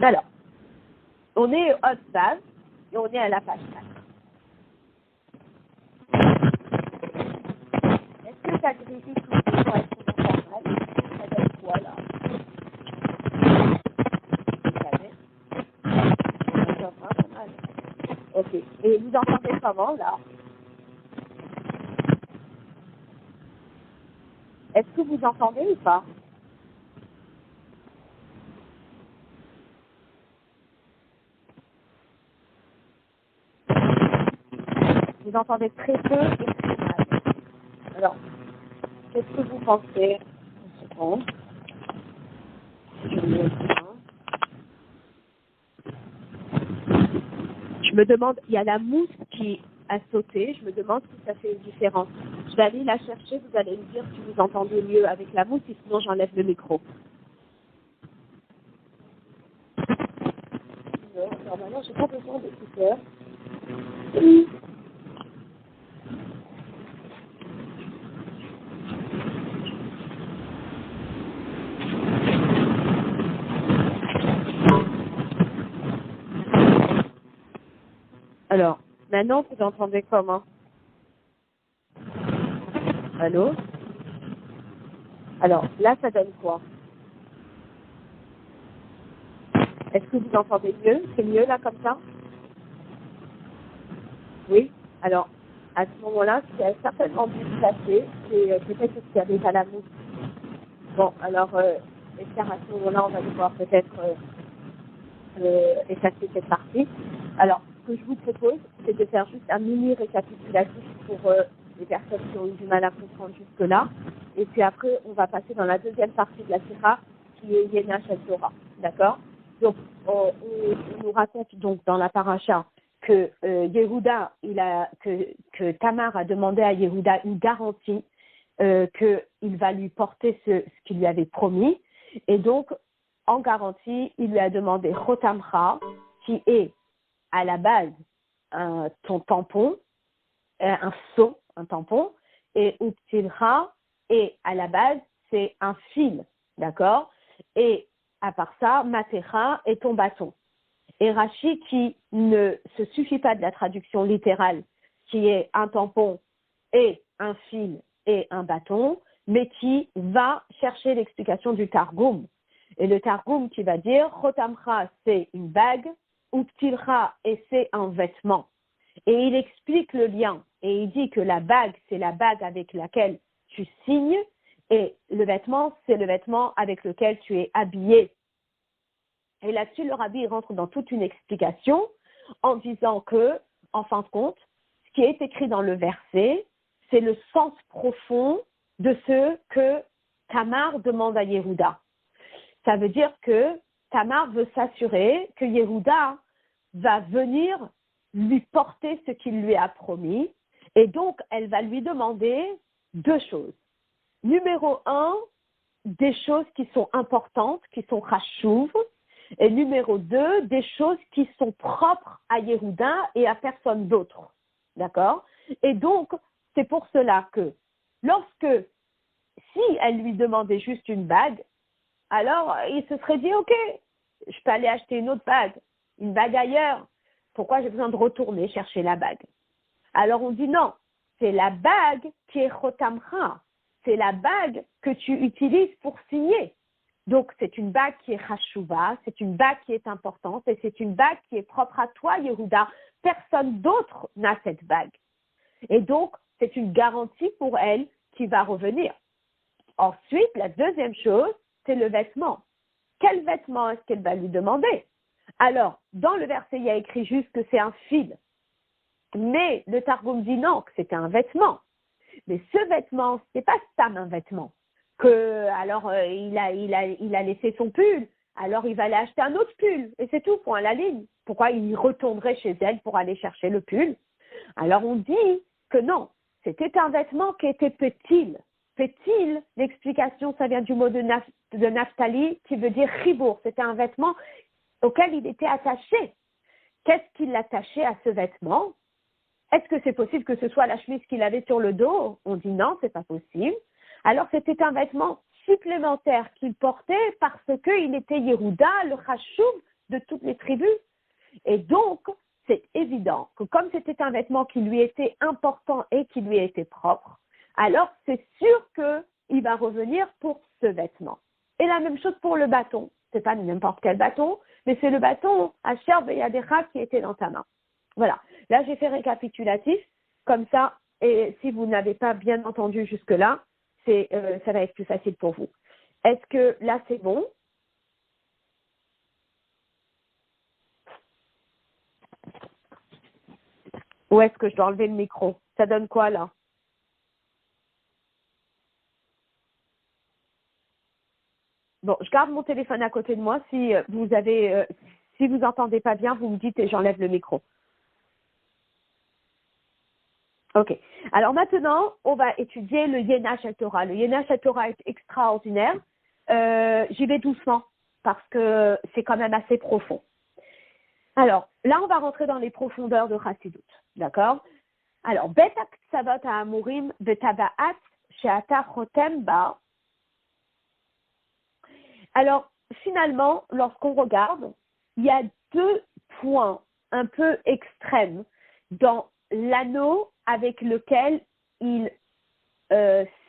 Alors, on est au Hot-Vav et on est à la page 4. Est-ce que ça grésille tout le temps? Est-ce qu'on entend mal? Ça donne quoi là? Vous entendez mal? Ok. Et vous entendez comment là? Est-ce que vous entendez ou pas? Vous entendez très peu et très mal. Alors, qu'est-ce que vous pensez? Une seconde. Je me demande, il y a la mousse qui a sauté, je me demande si ça fait une différence. Je vais aller la chercher, vous allez me dire si vous entendez mieux avec la mousse, et sinon j'enlève le micro. Non, normalement, j'ai pas besoin d'écouteurs. Alors, maintenant, vous entendez comment? Allô? Alors, là, ça donne quoi? Est-ce que vous entendez mieux? C'est mieux, là, comme ça? Oui? Alors, à ce moment-là, ce qui a certainement dû se passer, c'est peut-être qu'il y avait pas la mousse. Bon, alors, j'espère à ce moment-là, on va devoir peut-être effacer cette partie. Alors, ce que je vous propose, c'est de faire juste un mini récapitulatif pour les personnes qui ont eu du mal à comprendre jusque-là. Et puis après, on va passer dans la deuxième partie de la Sira, qui est Yena Shel Torah. D'accord? Donc, on nous raconte donc dans la paracha que Yehuda, que Tamar a demandé à Yehuda une garantie qu'il va lui porter ce qu'il lui avait promis. Et donc, en garantie, il lui a demandé Chotamcha, qui est à la base ton tampon, un seau, un tampon, et Uptilcha, et à la base, c'est un fil, d'accord? Et à part ça, Matecha est ton bâton. Et Rashi, qui ne se suffit pas de la traduction littérale, qui est un tampon et un fil et un bâton, mais qui va chercher l'explication du Targum. Et le Targum qui va dire, Chotamcha, c'est une bague, Uptilcha, et c'est un vêtement. Et il explique le lien. Et il dit que la bague, c'est la bague avec laquelle tu signes, et le vêtement, c'est le vêtement avec lequel tu es habillé. Et là-dessus, le rabbi rentre dans toute une explication en disant que, en fin de compte, ce qui est écrit dans le verset, c'est le sens profond de ce que Tamar demande à Yehuda. Ça veut dire que Tamar veut s'assurer que Yehuda va venir lui porter ce qu'il lui a promis. Et donc, elle va lui demander deux choses. Numéro un, des choses qui sont importantes, qui sont chachouv. Et numéro deux, des choses qui sont propres à Yehuda et à personne d'autre. D'accord? Et donc, c'est pour cela que si elle lui demandait juste une bague, alors il se serait dit, ok, je peux aller acheter une autre bague, une bague ailleurs. Pourquoi j'ai besoin de retourner chercher la bague? Alors on dit non, c'est la bague qui est chotamcha, c'est la bague que tu utilises pour signer. Donc c'est une bague qui est chashouva, c'est une bague qui est importante et c'est une bague qui est propre à toi, Yehuda. Personne d'autre n'a cette bague. Et donc c'est une garantie pour elle qui va revenir. Ensuite, la deuxième chose, c'est le vêtement. Quel vêtement est-ce qu'elle va lui demander? Alors, dans le verset, il y a écrit juste que c'est un fil. Mais le Targum dit non, que c'était un vêtement. Mais ce vêtement, c'est pas Stam un vêtement. Alors, il a laissé son pull. Alors, il va aller acheter un autre pull. Et c'est tout, point à la ligne. Pourquoi il retournerait chez elle pour aller chercher le pull? Alors, on dit que non, c'était un vêtement qui était petit. Petit, l'explication, ça vient du mot de Naphtali, qui veut dire chibour. C'était un vêtement auquel il était attaché. Qu'est-ce qui l'attachait à ce vêtement? Est-ce que c'est possible que ce soit la chemise qu'il avait sur le dos? On dit non, c'est pas possible. Alors c'était un vêtement supplémentaire qu'il portait parce qu'il était Yehuda, le chashouv de toutes les tribus. Et donc, c'est évident que comme c'était un vêtement qui lui était important et qui lui était propre, alors c'est sûr qu'il va revenir pour ce vêtement. Et la même chose pour le bâton. C'est pas n'importe quel bâton, mais c'est le bâton Asher Beyadecha qui était dans ta main. Voilà. Là, j'ai fait récapitulatif. Comme ça, et si vous n'avez pas bien entendu jusque-là, ça va être plus facile pour vous. Est-ce que là, c'est bon? Ou est-ce que je dois enlever le micro? Ça donne quoi, là? Bon, je garde mon téléphone à côté de moi. Si vous entendez pas bien, vous me dites et j'enlève le micro. Ok. Alors maintenant, on va étudier le Yenash Torah. Le Yenash Torah est extraordinaire. J'y vais doucement parce que c'est quand même assez profond. Alors, là, on va rentrer dans les profondeurs de Chassidut. D'accord? Alors, Betak Ksavot Ha'amurim Betabaat She'ata Chotem Ba. Alors, finalement, lorsqu'on regarde, il y a deux points un peu extrêmes dans l'anneau avec lequel il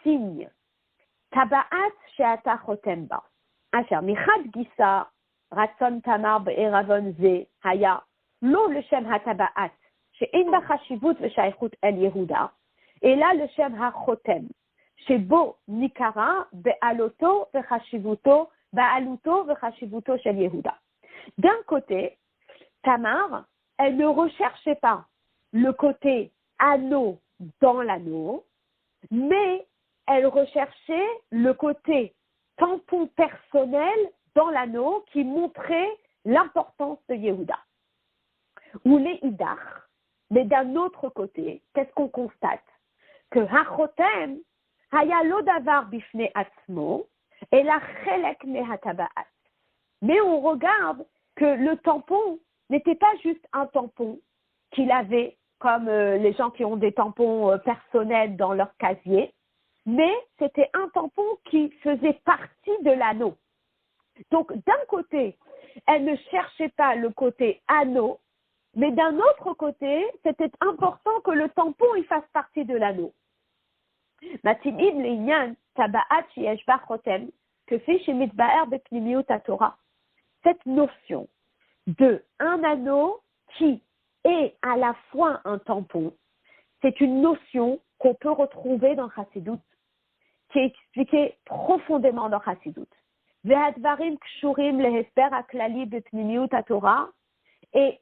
signe. Tabaat she'ata chotem ba. Asher michad gisa ratzon tamar be'eravon ze haya lo le shem hatabaat she'en ba chashivut ve'shaychut el Yehuda. Et là, le shem ha-chotem shebo nikara be'aloto ve'chashivuto ba'aluto ve'chashivuto shel Yehuda. D'un côté, Tamar, elle ne recherchait pas le côté anneau dans l'anneau, mais elle recherchait le côté tampon personnel dans l'anneau qui montrait l'importance de Yehuda. Ou les idach. Mais d'un autre côté, qu'est-ce qu'on constate? Que Hachotem, haya lo davar bifne atzmo, et la chelek mehatabaat. Mais on regarde que le tampon n'était pas juste un tampon qu'il avait comme les gens qui ont des tampons personnels dans leur casier, mais c'était un tampon qui faisait partie de l'anneau. Donc, d'un côté, elle ne cherchait pas le côté anneau, mais d'un autre côté, c'était important que le tampon il fasse partie de l'anneau. Matimid le'inyan tabaat sheyesh ba chotem, kefi shemitba'er bepnimiut haTorah. Cette notion de un anneau qui est à la fois un tampon, c'est une notion qu'on peut retrouver dans Chassidut, qui est expliquée profondément dans Chassidut. Ve'advarim kshurim lehesper haklali bepnimiut haTorah, et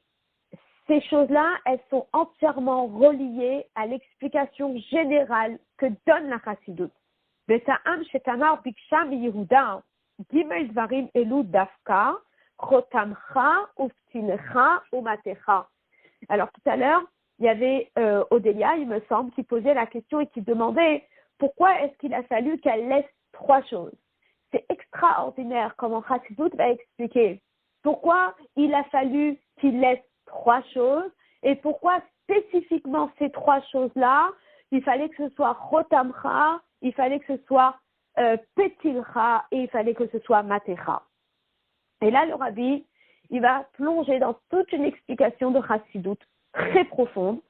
ces choses-là, elles sont entièrement reliées à l'explication générale que donne la Chassidut. Beta'am shetamar biksha miYehuda, gimel dvarim elu dafka, chotamcha uftinecha umatecha. Alors tout à l'heure, il y avait Odélia, il me semble, qui posait la question et qui demandait pourquoi est-ce qu'il a fallu qu'elle laisse 3 choses. C'est extraordinaire comment Chassidut va expliquer pourquoi il a fallu qu'il laisse 3 choses et pourquoi spécifiquement ces 3 choses-là, il fallait que ce soit Chotamcha, il fallait que ce soit Petilcha et il fallait que ce soit Matecha. Et là, le Rabbi, il va plonger dans toute une explication de Chassidut très profonde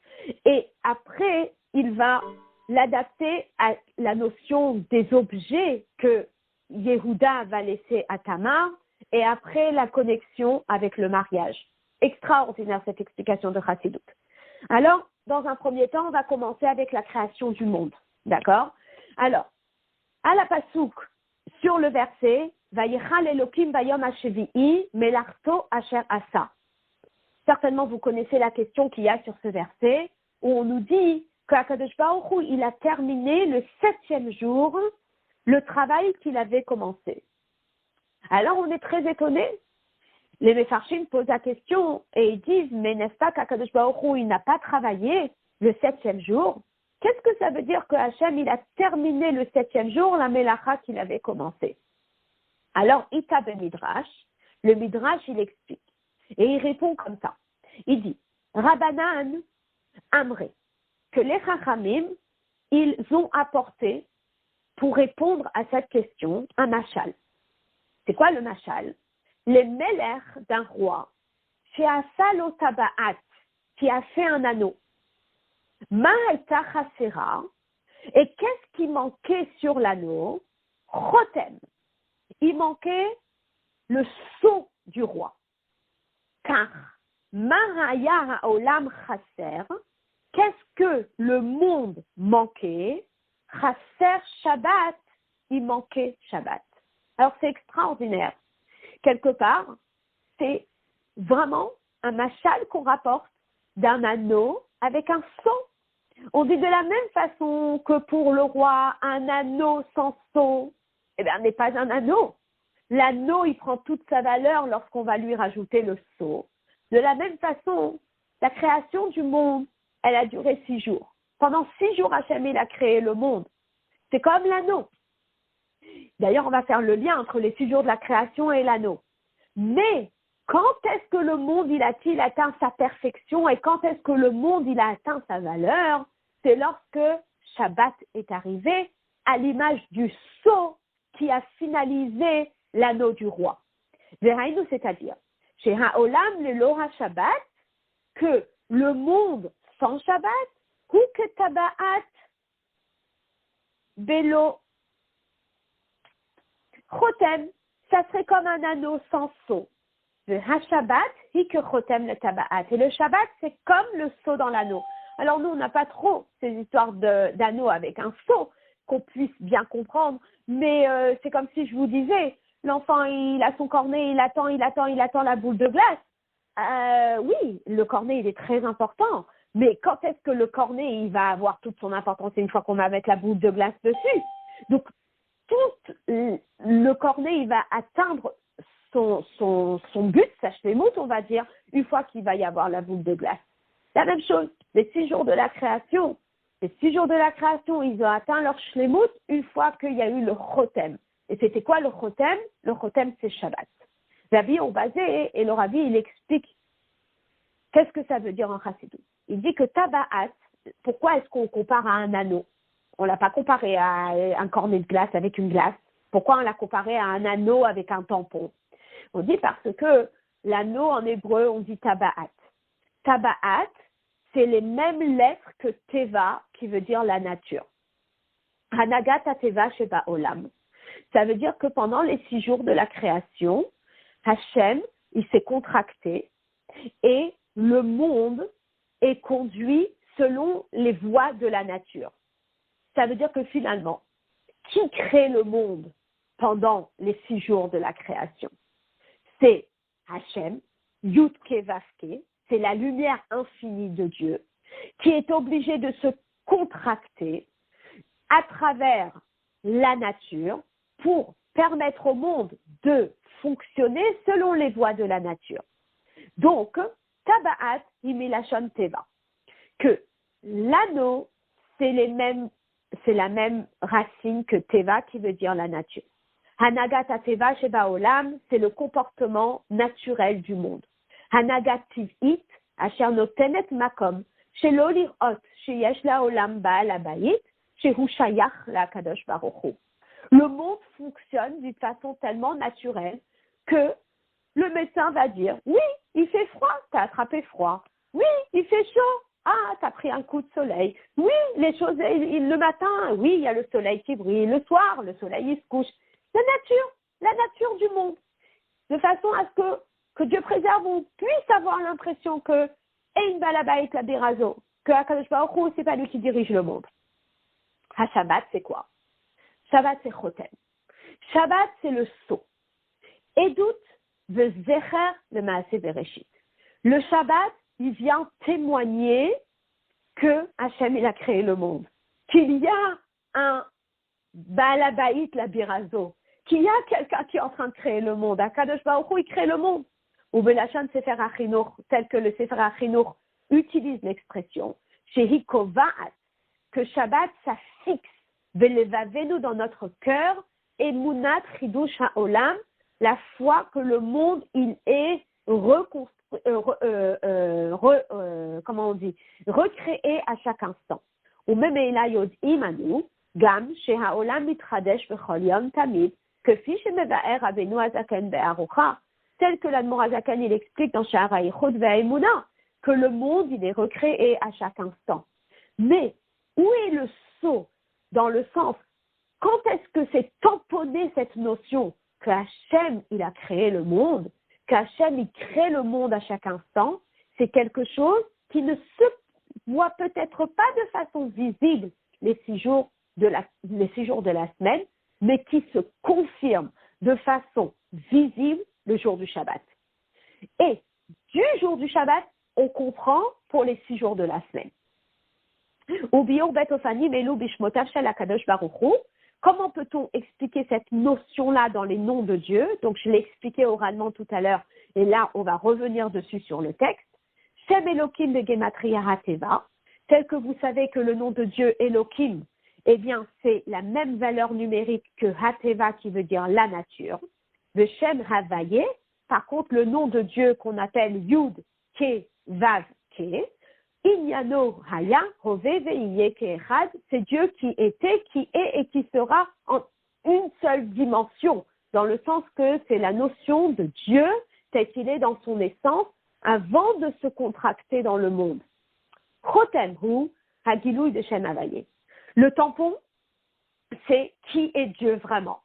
et après, il va l'adapter à la notion des objets que Yehuda va laisser à Tamar et après la connexion avec le mariage. Extraordinaire cette explication de Chassidut. Alors, dans un premier temps, on va commencer avec la création du monde. D'accord? Alors, à la Pasouk, sur le verset, Vayichal Elokim Bayom HaShevi'i Melarto Asher Asa. Certainement, vous connaissez la question qu'il y a sur ce verset, où on nous dit qu'Akadosh Baruch Hu, il a terminé le 7e jour le travail qu'il avait commencé. Alors, on est très étonnés. Les Mefarshim posent la question et ils disent, mais n'est-ce pas qu'Akadosh Baruch Hu, il n'a pas travaillé le 7e jour? Qu'est-ce que ça veut dire que Hachem, il a terminé le 7e jour la Melacha qu'il avait commencé? Alors, Ita ben Midrash, le Midrash, il explique. Et il répond comme ça. Il dit, Rabbanan Amré, que les Chachamim, ils ont apporté, pour répondre à cette question, un machal. C'est quoi le machal? Les Melech d'un roi, chez Asalo Tabaat, qui a fait un anneau. Ma'alta Chasera, et qu'est-ce qui manquait sur l'anneau? Chotem. Il manquait le sceau du roi. Car, Maraya Haolam Chaser, qu'est-ce que le monde manquait? Chaser Shabbat, il manquait Shabbat. Alors c'est extraordinaire. Quelque part, c'est vraiment un machal qu'on rapporte d'un anneau avec un sceau. On dit de la même façon que pour le roi, un anneau sans sceau, eh bien, n'est pas un anneau. L'anneau, il prend toute sa valeur lorsqu'on va lui rajouter le sceau. De la même façon, la création du monde, elle a duré 6 jours. Pendant 6 jours, Hachem, il a créé le monde. C'est comme l'anneau. D'ailleurs, on va faire le lien entre les 6 jours de la création et l'anneau. Mais, quand est-ce que le monde, il a-t-il atteint sa perfection et quand est-ce que le monde, il a atteint sa valeur? C'est lorsque Shabbat est arrivé, à l'image du sceau qui a finalisé l'anneau du roi. Veraïnou, c'est-à-dire, chez Ha'olam le Lora Shabbat, que le monde sans Shabbat, ou que Tabaat, Belo, Chotem, ça serait comme un anneau sans sceau. Le Ha-Shabbat, hi que Chotem le Tabaat. Et le Shabbat, c'est comme le sceau dans l'anneau. Alors nous, on n'a pas trop ces histoires d'anneaux avec un sceau qu'on puisse bien comprendre, mais c'est comme si je vous disais, l'enfant, il a son cornet, il attend la boule de glace. Oui, le cornet, il est très important, mais quand est-ce que le cornet, il va avoir toute son importance une fois qu'on va mettre la boule de glace dessus? Donc, tout le cornet, il va atteindre son but, sa shlemout, on va dire, une fois qu'il va y avoir la boule de glace. La même chose, les 6 jours de la création. Les 6 jours de la création, ils ont atteint leur shlemout une fois qu'il y a eu le chotem. Et c'était quoi le chotem? Le chotem, c'est Shabbat. Rabbi ont basé, et le Rabbi, il explique qu'est-ce que ça veut dire en chassidut. Il dit que Tabaat, pourquoi est-ce qu'on compare à un anneau? On ne l'a pas comparé à un cornet de glace avec une glace. Pourquoi on l'a comparé à un anneau avec un tampon? On dit parce que l'anneau en hébreu, on dit Tabaat. Tabaat, c'est les mêmes lettres que Teva, qui veut dire la nature. Hanagat Teva Sheba Olam. Ça veut dire que pendant les 6 jours de la création, Hachem, il s'est contracté et le monde est conduit selon les voies de la nature. Ça veut dire que finalement, qui crée le monde pendant les 6 jours de la création? C'est Hachem, Yudke Vavke, c'est la lumière infinie de Dieu, qui est obligé de se contracter à travers la nature pour permettre au monde de fonctionner selon les voies de la nature. Donc, Taba'at Himilashon Teva. Que l'anneau, c'est la même racine que Teva qui veut dire la nature. Hanagat Teva Sheba Olam, c'est le comportement naturel du monde. Hanagat Tiv'it, Asher Notenet Makom, Shelo Lirot, Sheyesh La Olam Baal Abayit, Shehu Shayach La Kadosh Baruch Hu. Le monde fonctionne d'une façon tellement naturelle que le médecin va dire « Oui, il fait froid, t'as attrapé froid. Oui, il fait chaud, ah, t'as pris un coup de soleil. Oui, les choses, le matin, oui, il y a le soleil qui brille. Le soir, le soleil, il se couche. » La nature du monde. De façon à ce que Dieu préserve, on puisse avoir l'impression que Ein Balabait la Berazo, que Akadosh Baruch Hu, c'est pas lui qui dirige le monde. Shabbat, c'est quoi? Shabbat, c'est Chotem. Shabbat, c'est le sceau. Edout, veut Zecher, le Maaseh Bereshit. Le Shabbat, il vient témoigner que Hachem, il a créé le monde. Qu'il y a un Balabait la Berazo, qu'il y a quelqu'un qui est en train de créer le monde. Akadosh Baruch Hu, il crée le monde. Ou Belachan Sefer HaChinuch, tel que le Sefer HaChinuch utilise l'expression, Shehi Kovaat, que Shabbat, ça fixe, Velevavenu dans notre cœur, et Munat Chidush HaOlam, la foi que le monde, il est recréé à chaque instant. Ou même Ela Yod'im Anu, Gam, Shehaolam Mitchadesh Bechol Yom Tamid, que Fiche Mevaer Avenu Azaken Be'arucha, tel que l'Admor Azaken, il explique dans Sha'ar HaYichud Ve'emuna, que le monde, il est recréé à chaque instant. Mais, où est le saut dans le sens, quand est-ce que c'est tamponné cette notion que Hachem, il a créé le monde, qu'Hachem, il crée le monde à chaque instant, c'est quelque chose qui ne se voit peut-être pas de façon visible les 6 jours de la semaine, mais qui se confirme de façon visible le jour du Shabbat. Et du jour du Shabbat, on comprend pour les 6 jours de la semaine. Comment peut-on expliquer cette notion-là dans les noms de Dieu? Donc, je l'ai expliqué oralement tout à l'heure, et là, on va revenir dessus sur le texte. Shem Elohim de Gematria Hateva, tel que vous savez que le nom de Dieu Elohim, eh bien, c'est la même valeur numérique que Hateva qui veut dire la nature. Le Shem Havaye, par contre, le nom de Dieu qu'on appelle Yud, Ke, Vav, Ke, Inyano Haya, Hove Veiye Keechad, c'est Dieu qui était, qui est et qui sera en une seule dimension, dans le sens que c'est la notion de Dieu tel qu'il est dans son essence avant de se contracter dans le monde. Chotem Hu, Hagilouy de Shem Havaye. Le tampon, c'est qui est Dieu vraiment.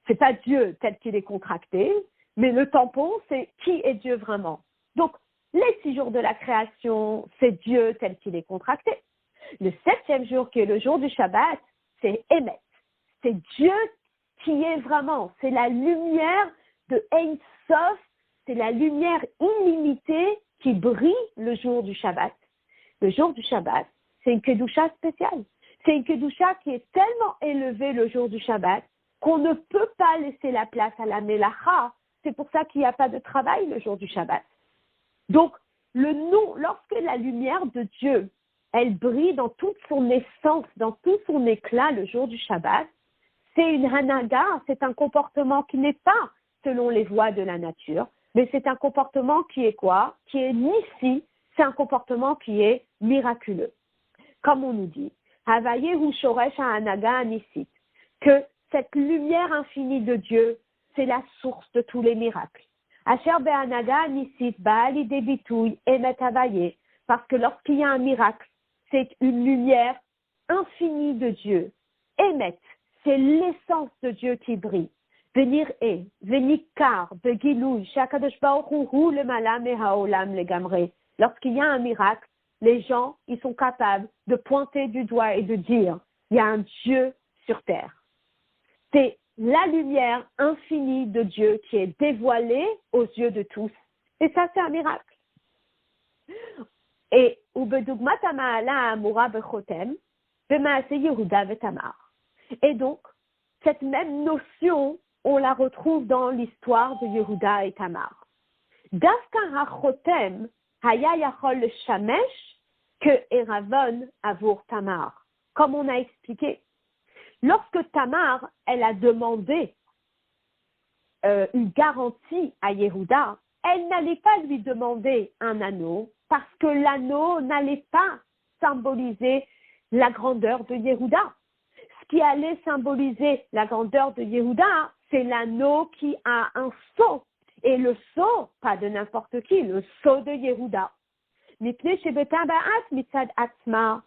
C'est pas Dieu tel qu'il est contracté, mais le tampon, c'est qui est Dieu vraiment. Donc, les 6 jours de la création, c'est Dieu tel qu'il est contracté. Le 7e jour, qui est le jour du Shabbat, c'est Emet. C'est Dieu qui est vraiment. C'est la lumière de Ein Sof. C'est la lumière illimitée qui brille le jour du Shabbat. Le jour du Shabbat, c'est une Kedusha spéciale. C'est une Kedusha qui est tellement élevée le jour du Shabbat qu'on ne peut pas laisser la place à la Melacha. C'est pour ça qu'il n'y a pas de travail le jour du Shabbat. Donc, lorsque la lumière de Dieu, elle brille dans toute son essence, dans tout son éclat le jour du Shabbat, c'est une hanaga, c'est un comportement qui n'est pas selon les lois de la nature, mais c'est un comportement qui est quoi? Qui est nissi, c'est un comportement qui est miraculeux. Comme on nous dit, Havayehu shoresh ha'hanaga nissit, que cette lumière infinie de Dieu, c'est la source de tous les miracles. Asher be'hanaga nissit ba'ali debitouy emet havaye, parce que lorsqu'il y a un miracle, c'est une lumière infinie de Dieu. Emet, c'est l'essence de Dieu qui brille. Venir venikar, begilouy, shakadosh baruch hu le malam et haolam le gamre. Lorsqu'il y a un miracle, les gens, ils sont capables de pointer du doigt et de dire, il y a un Dieu sur terre. C'est la lumière infinie de Dieu qui est dévoilée aux yeux de tous. Et ça, c'est un miracle. Et et donc, cette même notion, on la retrouve dans l'histoire de Yehuda et Tamar. Dafka ha-chotem haya yachol shamesh que eravon avour Tamar. Comme on a expliqué, lorsque Tamar, elle a demandé une garantie à Yehuda, elle n'allait pas lui demander un anneau parce que l'anneau n'allait pas symboliser la grandeur de Yehuda. Ce qui allait symboliser la grandeur de Yehuda, c'est l'anneau qui a un sceau. Et le sceau, pas de n'importe qui, le sceau de Yehuda. מפני שבטבעת מצד עצמה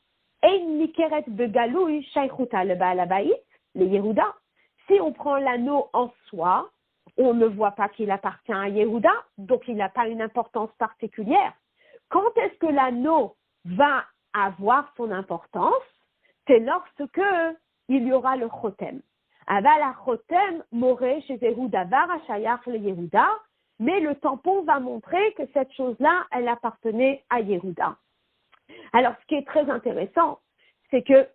אין ניכרת בגלוי שייכותה לבעל הבית, ליהודה. Si on prend l'anneau en soi, on ne voit pas qu'il appartient à Yehuda, donc il n'a pas une importance particulière. Quand est-ce que l'anneau va avoir son importance? C'est lorsque il y aura le chotem. Aval ha-chotem moreh shezehu davar hashayach le Yehuda, mais le tampon va montrer que cette chose-là, elle appartenait à Yehuda. Alors, ce qui est très intéressant, c'est que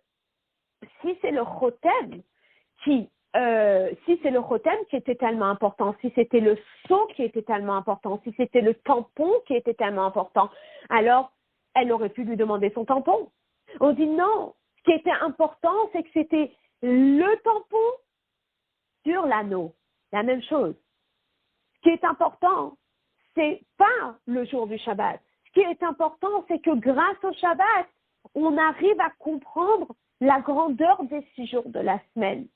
si c'est le chotem qui était tellement important, si c'était le sceau qui était tellement important, si c'était le tampon qui était tellement important, alors elle aurait pu lui demander son tampon. On dit non, ce qui était important, c'est que c'était le tampon sur l'anneau. La même chose. Ce qui est important, c'est pas le jour du Shabbat. Ce qui est important, c'est que grâce au Shabbat, on arrive à comprendre la grandeur des 6 jours de la semaine.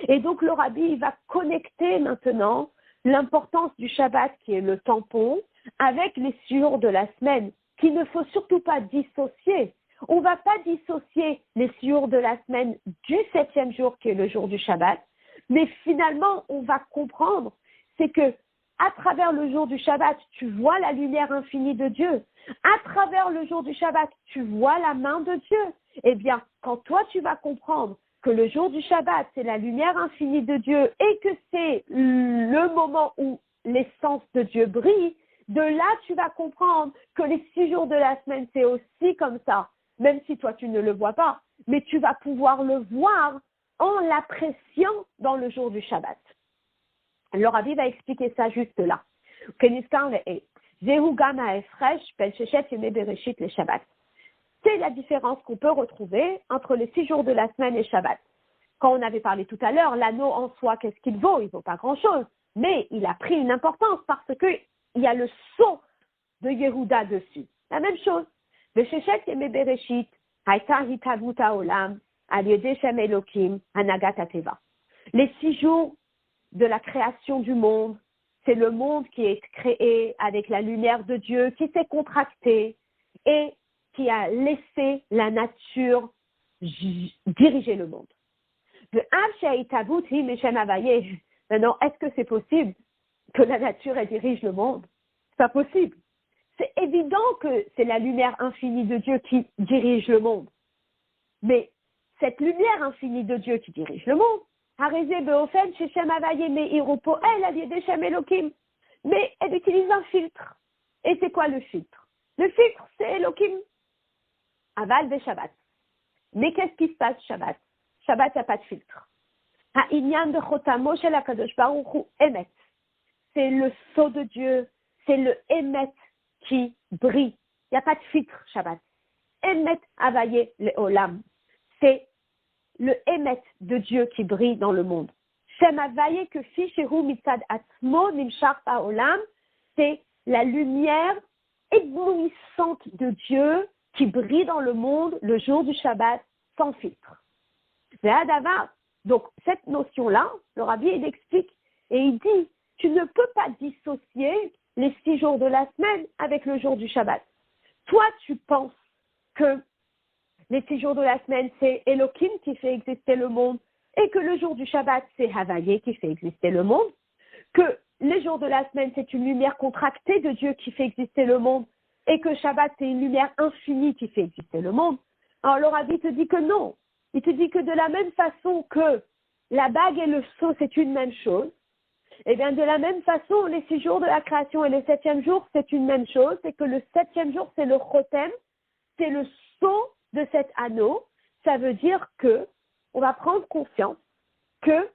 Et donc le Rabbi il va connecter maintenant l'importance du Shabbat, qui est le tampon, avec les 6 jours de la semaine, qu'il ne faut surtout pas dissocier. On ne va pas dissocier les 6 jours de la semaine du 7e jour, qui est le jour du Shabbat, mais finalement, on va comprendre, c'est que à travers le jour du Shabbat, tu vois la lumière infinie de Dieu. À travers le jour du Shabbat, tu vois la main de Dieu. Eh bien, quand toi, tu vas comprendre que le jour du Shabbat, c'est la lumière infinie de Dieu et que c'est le moment où l'essence de Dieu brille, de là, tu vas comprendre que les 6 jours de la semaine, c'est aussi comme ça. Même si toi, tu ne le vois pas, mais tu vas pouvoir le voir en l'appréciant dans le jour du Shabbat. Le Rabbi va expliquer ça juste là. C'est la différence qu'on peut retrouver entre les 6 jours de la semaine et Shabbat. Quand on avait parlé tout à l'heure, l'anneau en soi, qu'est-ce qu'il vaut? Il ne vaut pas grand-chose. Mais il a pris une importance parce qu'il y a le sceau de Yehuda dessus. La même chose. Les 6 jours de la création du monde, c'est le monde qui est créé avec la lumière de Dieu, qui s'est contracté et qui a laissé la nature diriger le monde. Maintenant, est-ce que c'est possible que la nature elle dirige le monde? C'est pas possible. C'est évident que c'est la lumière infinie de Dieu qui dirige le monde. Mais cette lumière infinie de Dieu qui dirige le monde, mais elle utilise un filtre. Et c'est quoi le filtre? Le filtre, c'est Elohim. Aval de Shabbat. Mais qu'est-ce qui se passe Shabbat? Shabbat, il n'y a pas de filtre. C'est le sceau de Dieu, c'est le Emet qui brille. Il n'y a pas de filtre Shabbat. Emet avaye le olam. C'est le Emet de Dieu qui brille dans le monde. C'est la lumière éblouissante de Dieu qui brille dans le monde le jour du Shabbat sans filtre. Donc, cette notion-là, le Rabbi, il explique et il dit, tu ne peux pas dissocier les 6 jours de la semaine avec le jour du Shabbat. Toi, tu penses que les 6 jours de la semaine, c'est Elohim qui fait exister le monde et que le jour du Shabbat, c'est Havayé qui fait exister le monde, que les jours de la semaine, c'est une lumière contractée de Dieu qui fait exister le monde et que Shabbat, c'est une lumière infinie qui fait exister le monde. Alors, le Rabbi te dit que non. Il te dit que de la même façon que la bague et le sceau, c'est une même chose, eh bien, de la même façon, les 6 jours de la création et le 7e jour, c'est une même chose, c'est que le 7e jour, c'est le chotem, c'est le sceau de cet anneau. Ça veut dire que on va prendre conscience que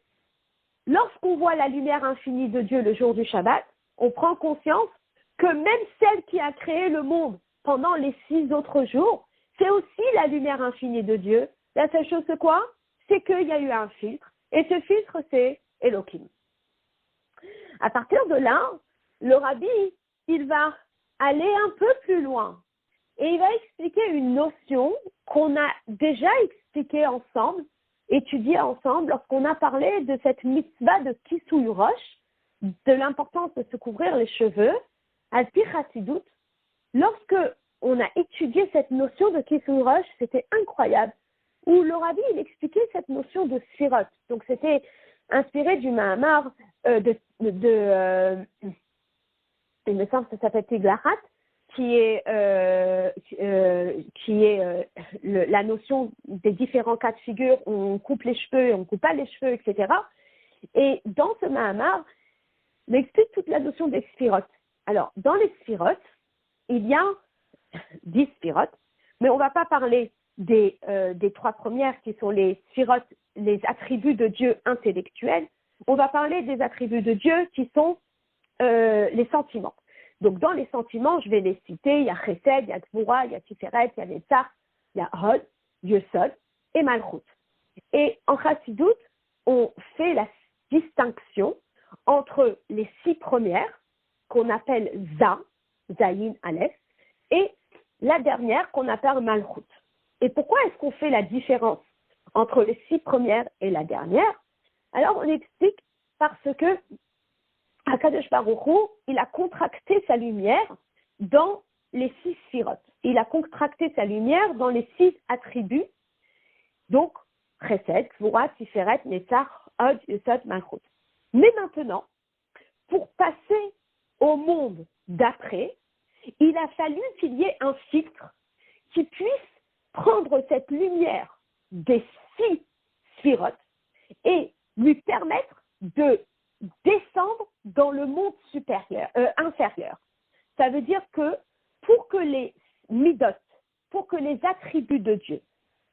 lorsqu'on voit la lumière infinie de Dieu le jour du Shabbat, on prend conscience que même celle qui a créé le monde pendant les 6 autres jours, c'est aussi la lumière infinie de Dieu. La seule chose, c'est quoi? C'est qu'il y a eu un filtre. Et ce filtre, c'est Elohim. À partir de là, le rabbi, il va aller un peu plus loin. Et il va expliquer une notion qu'on a déjà expliquée ensemble, étudiée ensemble, lorsqu'on a parlé de cette mitzvah de Kisui Rosh, de l'importance de se couvrir les cheveux, al-pi Chassidut. Lorsque on a étudié cette notion de Kisui Rosh, c'était incroyable, où le rabbi, il expliquait cette notion de Sfirot. Donc, c'était inspiré du Mahamar il me semble que ça s'appelle Tiglarat, qui est la notion des différents cas de figure, on coupe les cheveux et on ne coupe pas les cheveux, etc. Et dans ce Mahamar, on explique toute la notion des sphirotes. Alors, dans les sphirotes, il y a 10 sphirotes, mais on ne va pas parler des 3 premières qui sont les sphirotes, les attributs de Dieu intellectuels. On va parler des attributs de Dieu qui sont les sentiments. Donc, dans les sentiments, je vais les citer. Il y a Chesed, il y a Gvura, il y a Tiferet, il y a Netzach, il y a Hod, Yesod et Malchut. Et en Chassidut, on fait la distinction entre les 6 premières, qu'on appelle Zayin, Aleph, et la dernière qu'on appelle Malchut. Et pourquoi est-ce qu'on fait la différence entre les 6 premières et la dernière? Alors, on explique parce que Akadosh Baruch Hu, il a contracté sa lumière dans les 6 sphirotes. Il a contracté sa lumière dans les 6 attributs. Donc, Chesed, Gvura, Tiferet, Netzach, Hod, Yesod, Malchut. Mais maintenant, pour passer au monde d'après, il a fallu qu'il y ait un filtre qui puisse prendre cette lumière des 6 sphirotes et lui permettre de descendre dans le monde inférieur. Ça veut dire que pour que les midot, pour que les attributs de Dieu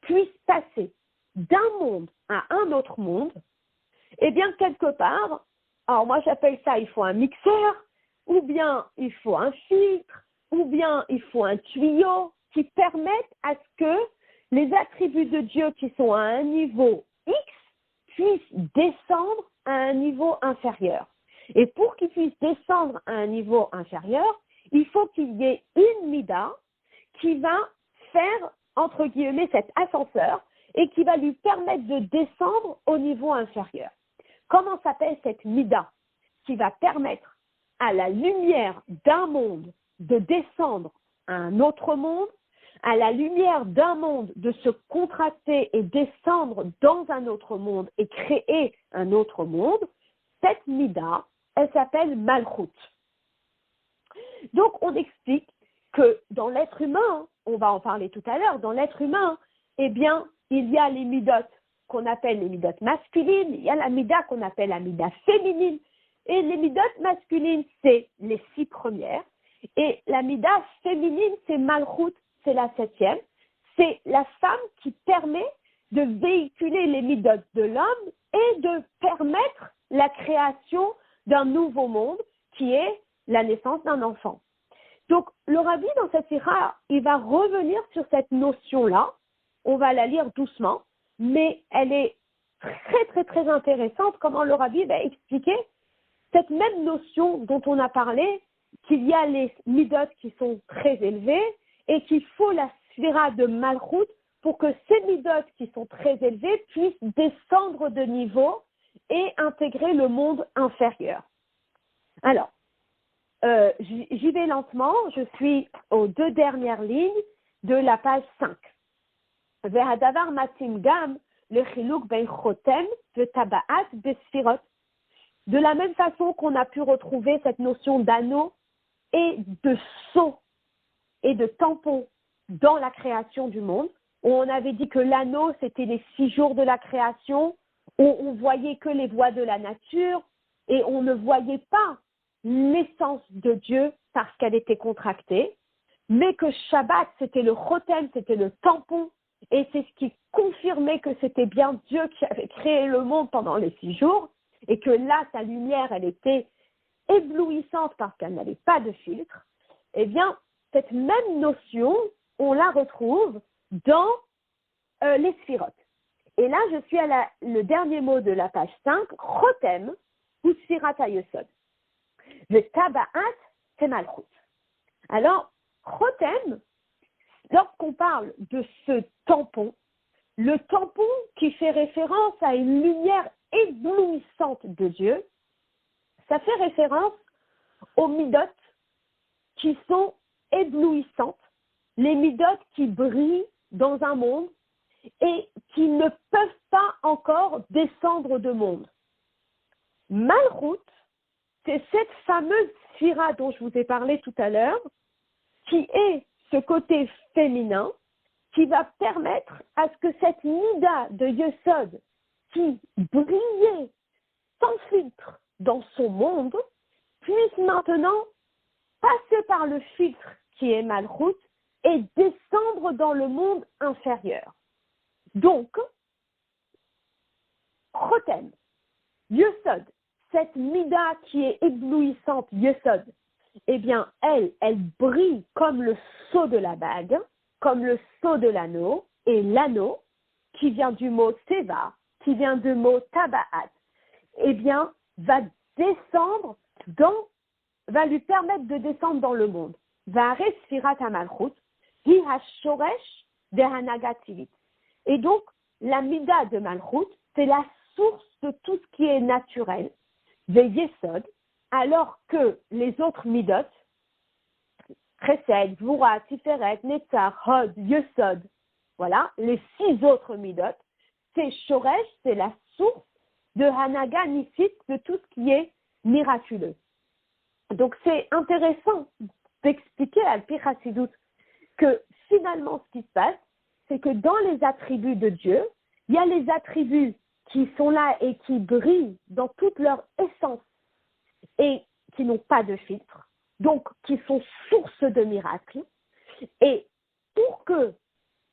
puissent passer d'un monde à un autre monde, eh bien, quelque part, alors moi j'appelle ça, il faut un mixeur, ou bien il faut un filtre, ou bien il faut un tuyau qui permette à ce que les attributs de Dieu qui sont à un niveau X puissent descendre à un niveau inférieur. Et pour qu'ils puissent descendre à un niveau inférieur, il faut qu'il y ait une mida qui va faire, entre guillemets, cet ascenseur et qui va lui permettre de descendre au niveau inférieur. Comment s'appelle cette mida qui va permettre à la lumière d'un monde de descendre à un autre monde, à la lumière d'un monde de se contracter et descendre dans un autre monde et créer un autre monde? Cette mida, elle s'appelle Malchut. Donc, on explique que dans l'être humain, on va en parler tout à l'heure, dans l'être humain, eh bien, il y a les midot qu'on appelle les midot masculines, il y a la mida qu'on appelle la mida féminine, et les midot masculines, c'est les 6 premières, et la mida féminine, c'est Malchut, c'est la 7e, c'est la femme qui permet de véhiculer les midot de l'homme et de permettre la création d'un nouveau monde qui est la naissance d'un enfant. Donc, le rabbi, dans cette sira, il va revenir sur cette notion-là. On va la lire doucement, mais elle est très, très, très intéressante, comment le rabbi va expliquer cette même notion dont on a parlé, qu'il y a les midot qui sont très élevés et qu'il faut la sphira de Malchut pour que ces midot qui sont très élevés puissent descendre de niveau et intégrer le monde inférieur. Alors, j'y vais lentement, je suis aux 2 dernières lignes de la page 5. Ve'hadavar matim gam le chiluk ben chotem de tabaat besfirot. De la même façon qu'on a pu retrouver cette notion d'anneau et de sceau et de tampon dans la création du monde, où on avait dit que l'anneau, c'était les 6 jours de la création, où on voyait que les voies de la nature et on ne voyait pas l'essence de Dieu parce qu'elle était contractée, mais que Shabbat, c'était le chotem, c'était le tampon, et c'est ce qui confirmait que c'était bien Dieu qui avait créé le monde pendant les 6 jours, et que là, sa lumière, elle était éblouissante parce qu'elle n'avait pas de filtre, eh bien, cette même notion, on la retrouve dans les sphirotes. Et là, je suis à le dernier mot de la page 5, Chotem ou Sfirat HaYesod. Le Taba'at, c'est Malchut. Alors, Chotem, lorsqu'on parle de ce tampon, le tampon qui fait référence à une lumière éblouissante de Dieu, ça fait référence aux midotes qui sont éblouissantes, les midotes qui brillent dans un monde et qui ne peuvent pas encore descendre de monde. Malchut, c'est cette fameuse sphira dont je vous ai parlé tout à l'heure, qui est ce côté féminin, qui va permettre à ce que cette mida de Yesod, qui brillait sans filtre dans son monde, puisse maintenant passer par le filtre qui est Malchut et descendre dans le monde inférieur. Donc, Chotem, Yesod, cette mida qui est éblouissante, Yesod, eh bien, elle brille comme le sceau de la bague, comme le sceau de l'anneau, et l'anneau, qui vient du mot Teva, qui vient du mot Taba'at, eh bien, va lui permettre de descendre dans le monde. Va Sfirat HaMalchut, hi ha-shoresh de Hanagat-Tivit. Et donc, la mida de Malchut, c'est la source de tout ce qui est naturel, des Yesod, alors que les autres midot, Chesed, Gvura, Tiferet, Netzach, Hod, Yesod, voilà, les 6 autres midot, c'est Shoresh, c'est la source de Hanaga Nisit, de tout ce qui est miraculeux. Donc c'est intéressant d'expliquer à Al-Pi Chassidut que finalement ce qui se passe, c'est que dans les attributs de Dieu, il y a les attributs qui sont là et qui brillent dans toute leur essence et qui n'ont pas de filtre, donc qui sont source de miracles. Et pour que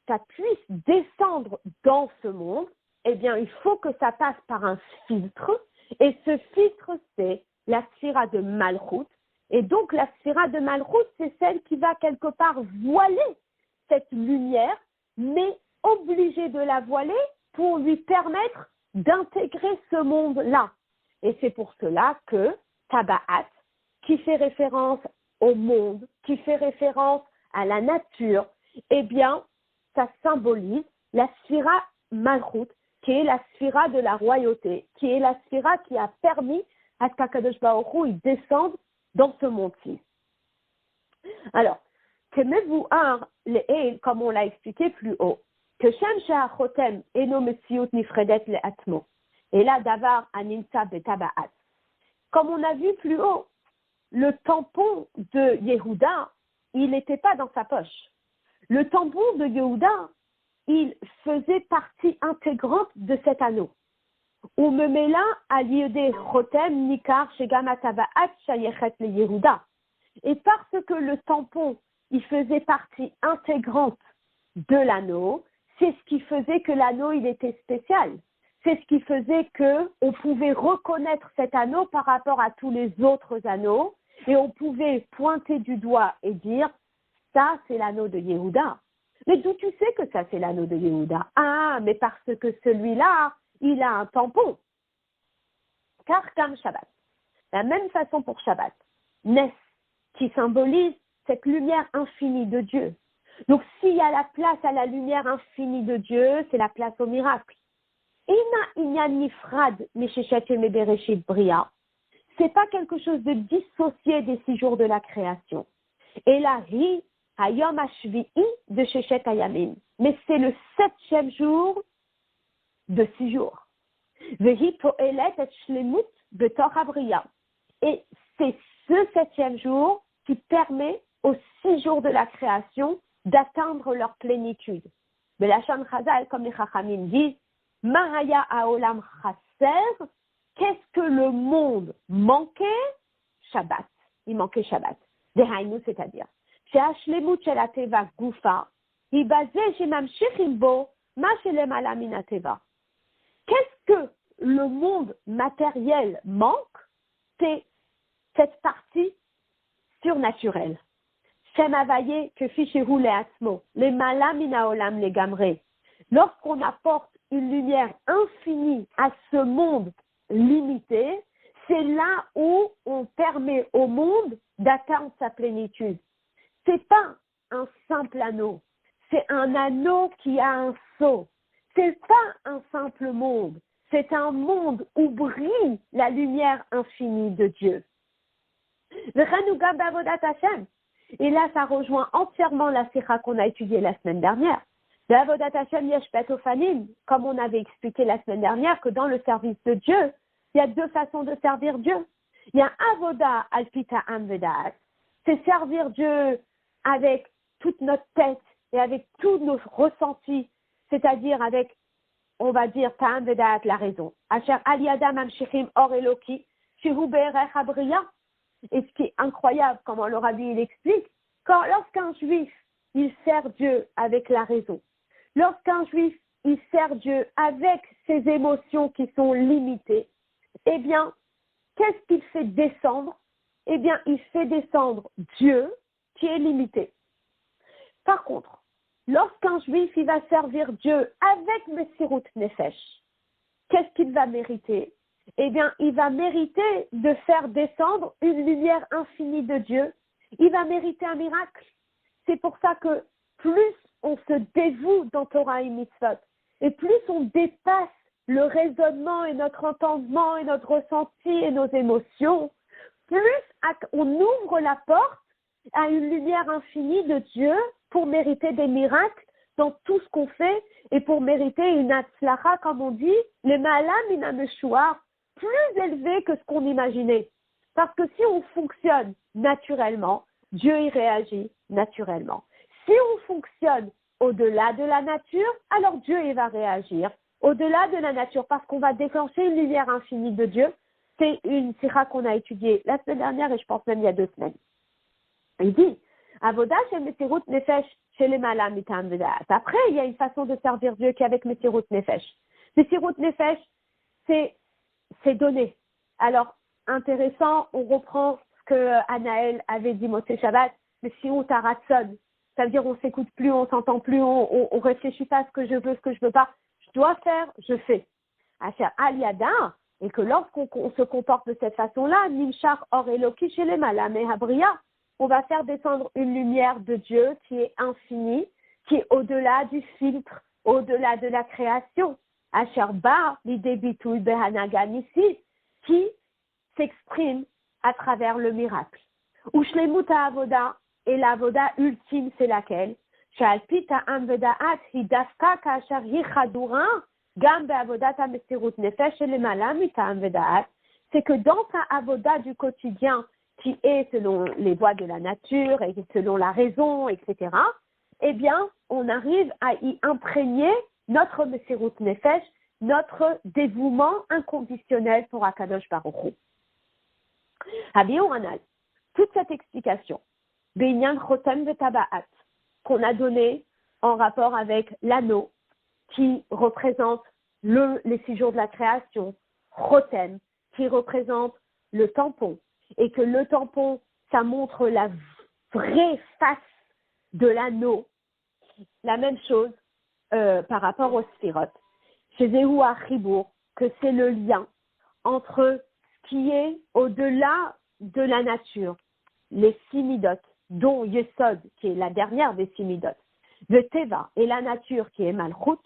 ça puisse descendre dans ce monde, eh bien, il faut que ça passe par un filtre, et ce filtre, c'est la sphira de Malchut. Et donc, la sphira de Malchut, c'est celle qui va quelque part voiler cette lumière, mais obligée de la voiler pour lui permettre d'intégrer ce monde-là. Et c'est pour cela que Taba'at, qui fait référence au monde, qui fait référence à la nature, eh bien, ça symbolise la sphira Malchut, qui est la sphira de la royauté, qui est la sphira qui a permis à ce qu'Akadosh Baruch Hu descende dans ce monde-ci. Alors, comme on l'a expliqué plus haut, que Shem Shea Chotem Eno Mesiut Nifredet Le Atmo, et là Davar Aninsa Betaba'at. Comme on a vu plus haut, le tampon de Yehuda, il n'était pas dans sa poche. Le tampon de Yehuda, il faisait partie intégrante de cet anneau. Ou Memela Aliede Chotem Nikar Shegam Taba'at Shayechet Le Yehuda. Et parce que le tampon, il faisait partie intégrante de l'anneau, c'est ce qui faisait que l'anneau, il était spécial. C'est ce qui faisait qu'on pouvait reconnaître cet anneau par rapport à tous les autres anneaux, et on pouvait pointer du doigt et dire, ça, c'est l'anneau de Yehuda. Mais d'où tu sais que ça, c'est l'anneau de Yehuda? Ah, mais parce que celui-là, il a un tampon. Car comme Shabbat. La même façon pour Shabbat. Nes, qui symbolise cette lumière infinie de Dieu. Donc, s'il y a la place à la lumière infinie de Dieu, c'est la place au miracle. C'est pas quelque chose de dissocié des 6 jours de la création. Et là, hayom hashvi'i de sheshet hayamim. Mais c'est le 7e jour de 6 jours. Vehi po'elet et shlemut betor habriya. Et c'est ce 7e jour qui permet aux 6 jours de la création d'atteindre leur plénitude. Mais la Shon Chazal, comme les Chachamim disent, Mahaya Haolam Chaser, qu'est-ce que le monde manquait? Shabbat. Il manquait Shabbat. Dehainu, c'est-à-dire. Chez Hashlemut Shel Ateva Gufa, Ibazé Chez Mamshichim Bo, Ma Shelem Ala Min Ateva. Qu'est-ce que le monde matériel manque? C'est cette partie surnaturelle. Shem Havaye que Fichehu le Atmo, les Malamina Olam les Gamré. Lorsqu'on apporte une lumière infinie à ce monde limité, c'est là où on permet au monde d'atteindre sa plénitude. C'est pas un simple anneau, c'est un anneau qui a un sceau. C'est pas un simple monde, c'est un monde où brille la lumière infinie de Dieu. Et là, ça rejoint entièrement la sikha qu'on a étudiée la semaine dernière. Comme on avait expliqué la semaine dernière que dans le service de Dieu, il y a deux façons de servir Dieu. Il y a avoda alpita amvedat, c'est servir Dieu avec toute notre tête et avec tous nos ressentis, c'est-à-dire avec, on va dire, ta'am vedat, la raison. Asher aliadam amshichim or eloki, shehu be'erech habriya. Et ce qui est incroyable, comment le rabbi il explique, lorsqu'un juif, il sert Dieu avec la raison, lorsqu'un juif, il sert Dieu avec ses émotions qui sont limitées, eh bien, qu'est-ce qu'il fait descendre? Eh bien, il fait descendre Dieu qui est limité. Par contre, lorsqu'un juif, il va servir Dieu avec Messirut Nefesh, qu'est-ce qu'il va mériter? Eh bien, il va mériter de faire descendre une lumière infinie de Dieu. Il va mériter un miracle. C'est pour ça que plus on se dévoue dans Torah et Mitzvot, et plus on dépasse le raisonnement et notre entendement et notre ressenti et nos émotions, plus on ouvre la porte à une lumière infinie de Dieu pour mériter des miracles dans tout ce qu'on fait et pour mériter une atzlacha, comme on dit, les malam inameshuar, plus élevé que ce qu'on imaginait. Parce que si on fonctionne naturellement, Dieu y réagit naturellement. Si on fonctionne au-delà de la nature, alors Dieu y va réagir au-delà de la nature parce qu'on va déclencher une lumière infinie de Dieu. C'est une sira qu'on a étudiée la semaine dernière et je pense même il y a 2 semaines. Il dit, Avoda chez Messirut Nefesh, chez les Malam Mitam Vedat. Après, il y a une façon de servir Dieu qui est avec Messirut Nefesh. Messirut Nefesh, c'est donné. Alors, intéressant, on reprend ce que Anaël avait dit Motsé Shabbat, mais si on taratson, ça veut dire on s'écoute plus, on s'entend plus, on réfléchit pas à ce que je veux, ce que je veux pas, je dois faire, je fais. Asher Aliada, et que lorsqu'on se comporte de cette façon-là, Nimshar Or Eloki chez les Malam et Habria, on va faire descendre une lumière de Dieu qui est infinie, qui est au-delà du filtre, au-delà de la création. Asher Ba, l'idée Bitul Behanagan ici, qui s'exprime à travers le miracle. Ushlemuta Avoda, et l'avoda ultime, c'est laquelle? Shalpita Amvedaat, Hidafka Kachar Hichadura, Gambe Avodata Mesirut Nefesh, et les Malamita Amvedaat, c'est que dans ta avoda du quotidien, qui est selon les voies de la nature et selon la raison, etc., eh bien, on arrive à y imprégner notre Mesirut Nefesh, notre dévouement inconditionnel pour Akadosh Baruch Hu. Abiyoranal, toute cette explication, Beinyan Chotem Vetabaat, qu'on a donné en rapport avec l'anneau qui représente les 6 jours de la création, Chotem, qui représente le tampon, et que le tampon, ça montre la vraie face de l'anneau. La même chose par rapport au Sphirot. Chez Zéhou Achibour, que c'est le lien entre ce qui est au-delà de la nature, les 6 midot, dont Yesod, qui est la dernière des 6 midot, le Teva et la nature qui est Malchut,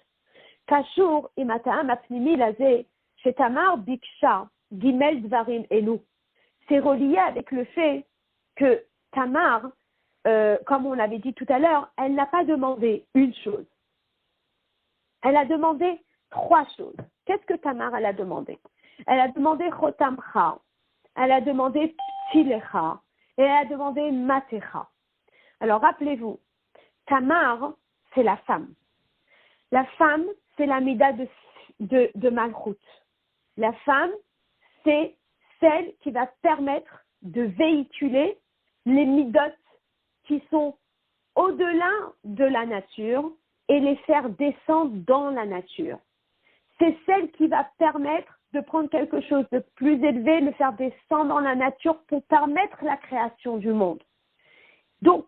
Kashur imataam apnimi lazé, chez Tamar Biksha, Gimel Dvarim Elu. C'est relié avec le fait que Tamar, comme on l'avait dit tout à l'heure, elle n'a pas demandé une chose. Elle a demandé 3 choses. Qu'est-ce que Tamar elle a demandé? Elle a demandé Chotamcha, elle a demandé Ptilecha et elle a demandé Matecha. Alors rappelez-vous, Tamar, c'est la femme. La femme, c'est la mida de Malchut. La femme, c'est celle qui va permettre de véhiculer les midot qui sont au-delà de la nature et les faire descendre dans la nature. C'est celle qui va permettre de prendre quelque chose de plus élevé, le faire descendre dans la nature pour permettre la création du monde. Donc,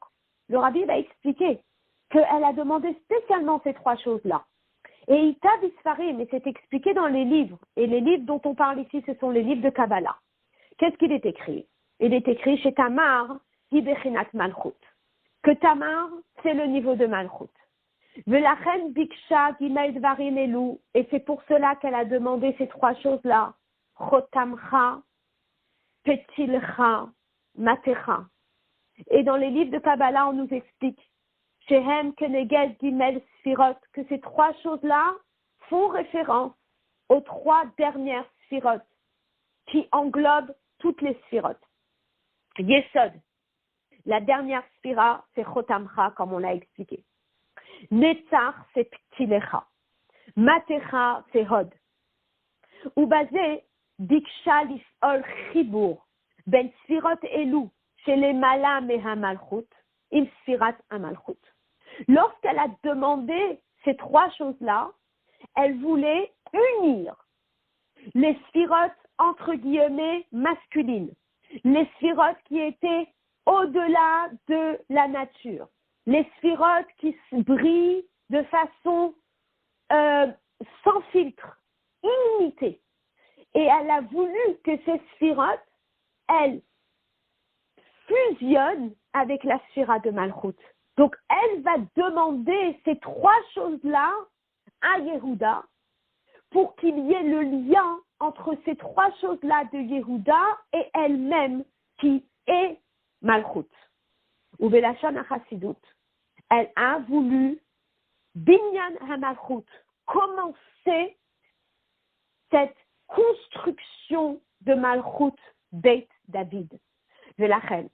le rabbi va expliquer qu'elle a demandé spécialement ces trois choses-là. Et Ita Bisfarim, mais c'est expliqué dans les livres. Et les livres dont on parle ici, ce sont les livres de Kabbalah. Qu'est-ce qu'il est écrit? Il est écrit chez Tamar, Hibechinat Malchut. Que Tamar, c'est le niveau de Malchut. Velachen Biksha Gimel Dvarim Elu, et c'est pour cela qu'elle a demandé ces trois choses-là. Chotamcha, Petilcha, Matecha. Et dans les livres de Kabbalah, on nous explique Shehem Keneged Gimel Sfirot, que ces trois choses-là font référence aux trois dernières Sfirot qui englobent toutes les Sfirot. Yesod, la dernière Sfira, c'est Chotamcha, comme on l'a expliqué. Netzach, c'est Ptilecha. Matecha, c'est Hod. Ubazé, Diksha Lifol Chibur, Ben Sfirot Elu, chez les Mala Meha Malchut, im Sfirat Amalchut. Lorsqu'elle a demandé ces trois choses-là, elle voulait unir les sphirotes entre guillemets masculines, les sphirotes qui étaient au-delà de la nature, les sphirotes qui brillent de façon sans filtre, illimitée. Et elle a voulu que ces sphirotes, elles, fusionnent avec la sphira de Malchut. Donc, elle va demander ces trois choses-là à Yehuda pour qu'il y ait le lien entre ces trois choses-là de Yehuda et elle-même qui est Malchut. Ou Belachon HaChassidut, elle a voulu Binyan HaMalchut, commencer cette construction de Malchut Beit David. Velachen,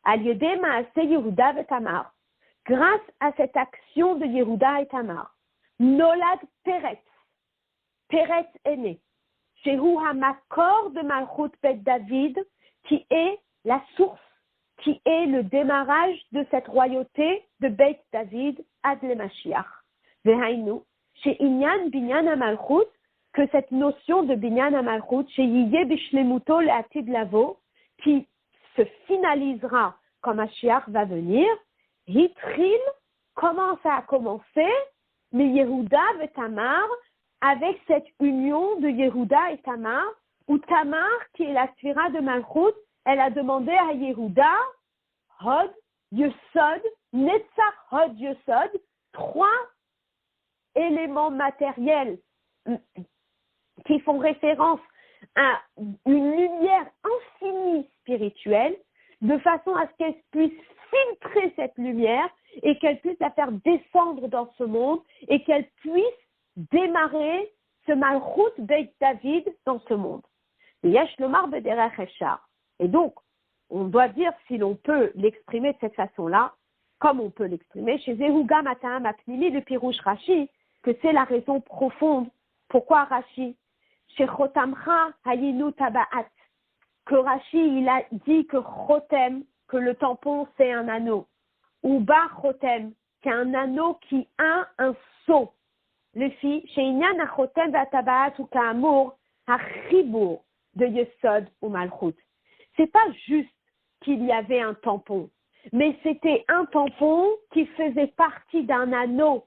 Al-Yedé Maaseh Yehuda Vetamar, grâce à cette action de Yehuda et Tamar, Nolad Peretz, Peretz est né, Shehu HaMakor de Malchut Beit David, qui est la source, qui est le démarrage de cette royauté de Beit David ad le Mashiach. Vehainu, chez Inyan Binyan HaMalchut, que cette notion de Binyan HaMalchut, chez Yiyeh Bishlemuto le Atid Lavo, qui se finalisera quand Mashiach va venir, Hitril, comment ça a commencé? Mais Yehuda et Tamar, avec cette union de Yehuda et Tamar, où Tamar, qui est la sphira de Malchut, elle a demandé à Yehuda, Hod, Yesod, Netzach, Hod, Yesod, trois éléments matériels qui font référence à une lumière infinie spirituelle, de façon à ce qu'elle puisse filtrer cette lumière et qu'elle puisse la faire descendre dans ce monde et qu'elle puisse démarrer ce Malchut Beit David dans ce monde. Et donc, on doit dire, si l'on peut l'exprimer de cette façon-là, comme on peut l'exprimer, chez Zehuga Mata'am Apnimi, le Pirouche Rashi, que c'est la raison profonde. Pourquoi Rashi? Chez Chotamcha Hayinu Taba'at, que Rashi, il a dit que Chotem, que le tampon, c'est un anneau. Ou Ba Chotem, qui est un anneau qui a un sceau. Le fi, chez Inyan HaChotem V'Taba'at ou Ka'amour, HaChibour de Yesod ou Malchut. C'est pas juste qu'il y avait un tampon, mais c'était un tampon qui faisait partie d'un anneau.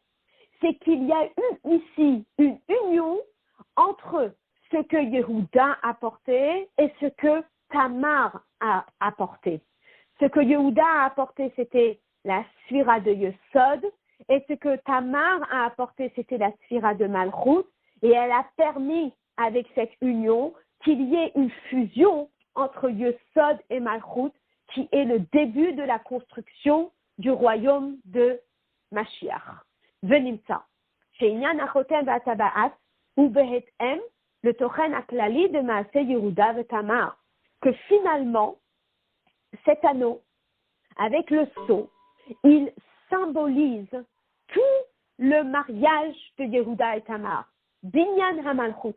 C'est qu'il y a eu ici une union entre ce que Yehuda apportait et ce que Tamar a apporté. Ce que Yehuda a apporté, c'était la sphira de Yesod, et ce que Tamar a apporté, c'était la sphira de Malchut, et elle a permis, avec cette union, qu'il y ait une fusion entre Yesod et Malchut, qui est le début de la construction du royaume de Mashiach. Venimsa. Chez Inyan Achotem V'Taba'at, ou Behetem, le Tochen Aklali de Maaseh Yehuda et Tamar, que finalement, cet anneau, avec le sceau, il symbolise tout le mariage de Yehuda et Tamar. Binyan HaMalchut,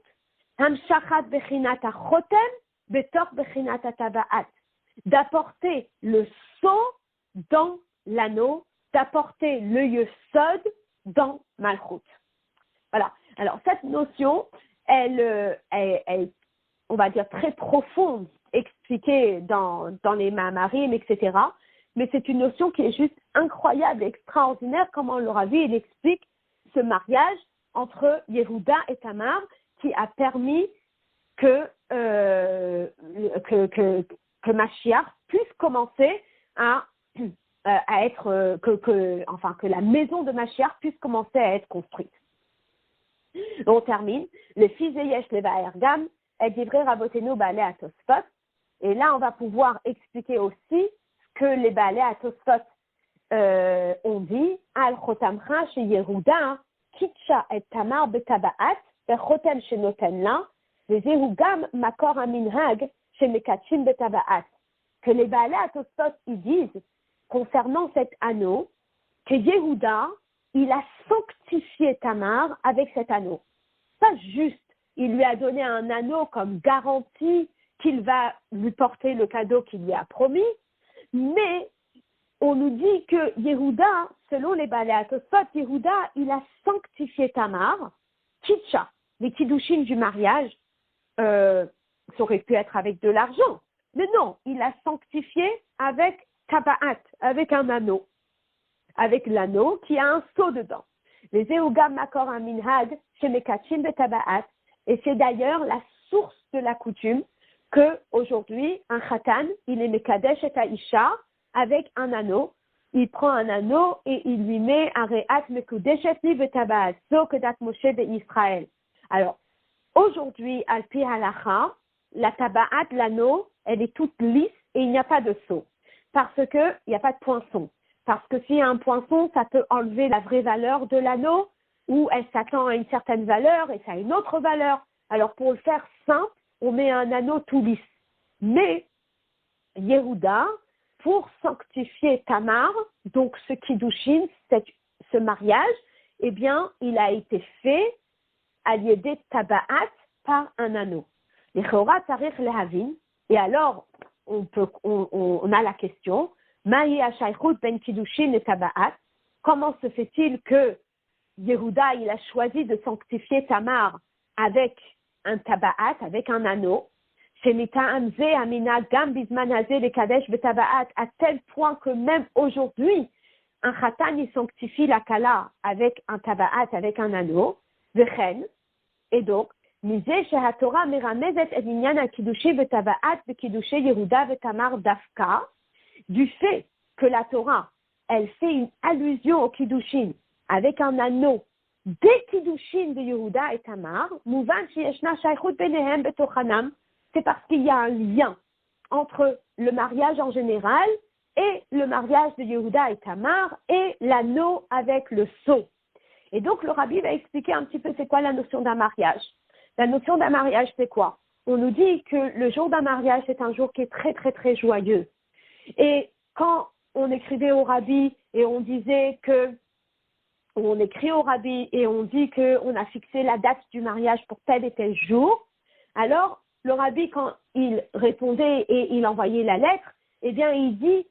Hamshachat Bechinat HaChotem, Betor Bechinat HaTaba'at, d'apporter le sceau dans l'anneau, d'apporter le Yesod dans Malchut. Voilà. Alors, cette notion, on va dire, très profonde, expliquée dans les Maamarim, etc. Mais c'est une notion qui est juste incroyable, extraordinaire, comment le Ravi, il explique ce mariage entre Yehuda et Tamar qui a permis que Mashiach puisse commencer à être, que la maison de Mashiach puisse commencer à être construite. On termine. Le fils de Yesh Leva Ergam, est livré Rabotenu Baalei Atosfot. Et là, on va pouvoir expliquer aussi ce que les Baalei Atosfot ont dit. Al Chotamcha chez Yehuda, Kitcha et Tamar Betabaat, Bechotem chez Notenla, les Yehugam Makor Aminhag chez Mekachim Betabaat. Que les Baalei Atosfot, ils disent, concernant cet anneau, que Yehuda, il a sanctifié Tamar avec cet anneau. Pas juste, il lui a donné un anneau comme garantie qu'il va lui porter le cadeau qu'il lui a promis, mais on nous dit que Yehuda, selon les Baalei Atosfot, Yehuda, il a sanctifié Tamar, Kitcha, les kiddushin du mariage, ça aurait pu être avec de l'argent, mais non, il a sanctifié avec Tabaat, avec un anneau. Avec l'anneau qui a un sceau dedans. Les Yehugam Makor Aminhag chez Mekachim Betabaat, et c'est d'ailleurs la source de la coutume que aujourd'hui un Khatan, il est Mekadesh et Aisha avec un anneau. Il prend un anneau et il lui met un Re'at Mekudeshet li Betabaat, so Kedat Moshe Israël. Alors, aujourd'hui, al pi halacha, la Tabaat, l'anneau, elle est toute lisse et il n'y a pas de sceau. Parce que il n'y a pas de poinçon. Parce que s'il y a un poinçon, ça peut enlever la vraie valeur de l'anneau, ou elle s'attend à une certaine valeur et ça a une autre valeur. Alors pour le faire simple, on met un anneau tout lisse. Mais Yehuda, pour sanctifier Tamar, donc ce kiddushin, ce mariage, eh bien, il a été fait à l'idée tabaat par un anneau. Et alors, on a la question, comment se fait-il que Yehuda, il a choisi de sanctifier Tamar avec un tabaat, avec un anneau, à tel point que même aujourd'hui, un khatan, il sanctifie la kala avec un tabaat, avec un anneau, et donc, du fait que la Torah, elle fait une allusion au Kiddushin avec un anneau des Kiddushin de Yehuda et Tamar, c'est parce qu'il y a un lien entre le mariage en général et le mariage de Yehuda et Tamar et l'anneau avec le sceau. Et donc le Rabbi va expliquer un petit peu c'est quoi la notion d'un mariage. La notion d'un mariage, c'est quoi? On nous dit que le jour d'un mariage, c'est un jour qui est très, très, très joyeux. Et quand on écrivait au Rabbi et on disait que, ou on écrit au Rabbi et on dit qu'on a fixé la date du mariage pour tel et tel jour, alors le Rabbi, quand il répondait et il envoyait la lettre, eh bien, il dit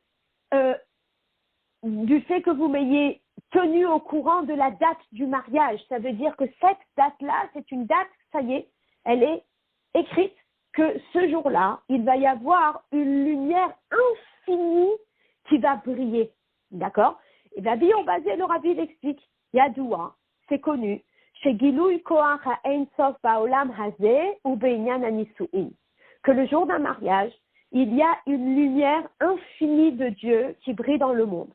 du fait que vous m'ayez tenu au courant de la date du mariage. Ça veut dire que cette date-là, c'est une date, ça y est, elle est écrite, que ce jour-là, il va y avoir une lumière infinie qui va briller. D'accord? Et bien, Bion Basé, le Rabbi l'explique. Yadoua, c'est connu. Chez Gilouï Koach Ha'en Sof Ba'olam Hazeh ou Be'inyan Hanisu'in. Que le jour d'un mariage, il y a une lumière infinie de Dieu qui brille dans le monde.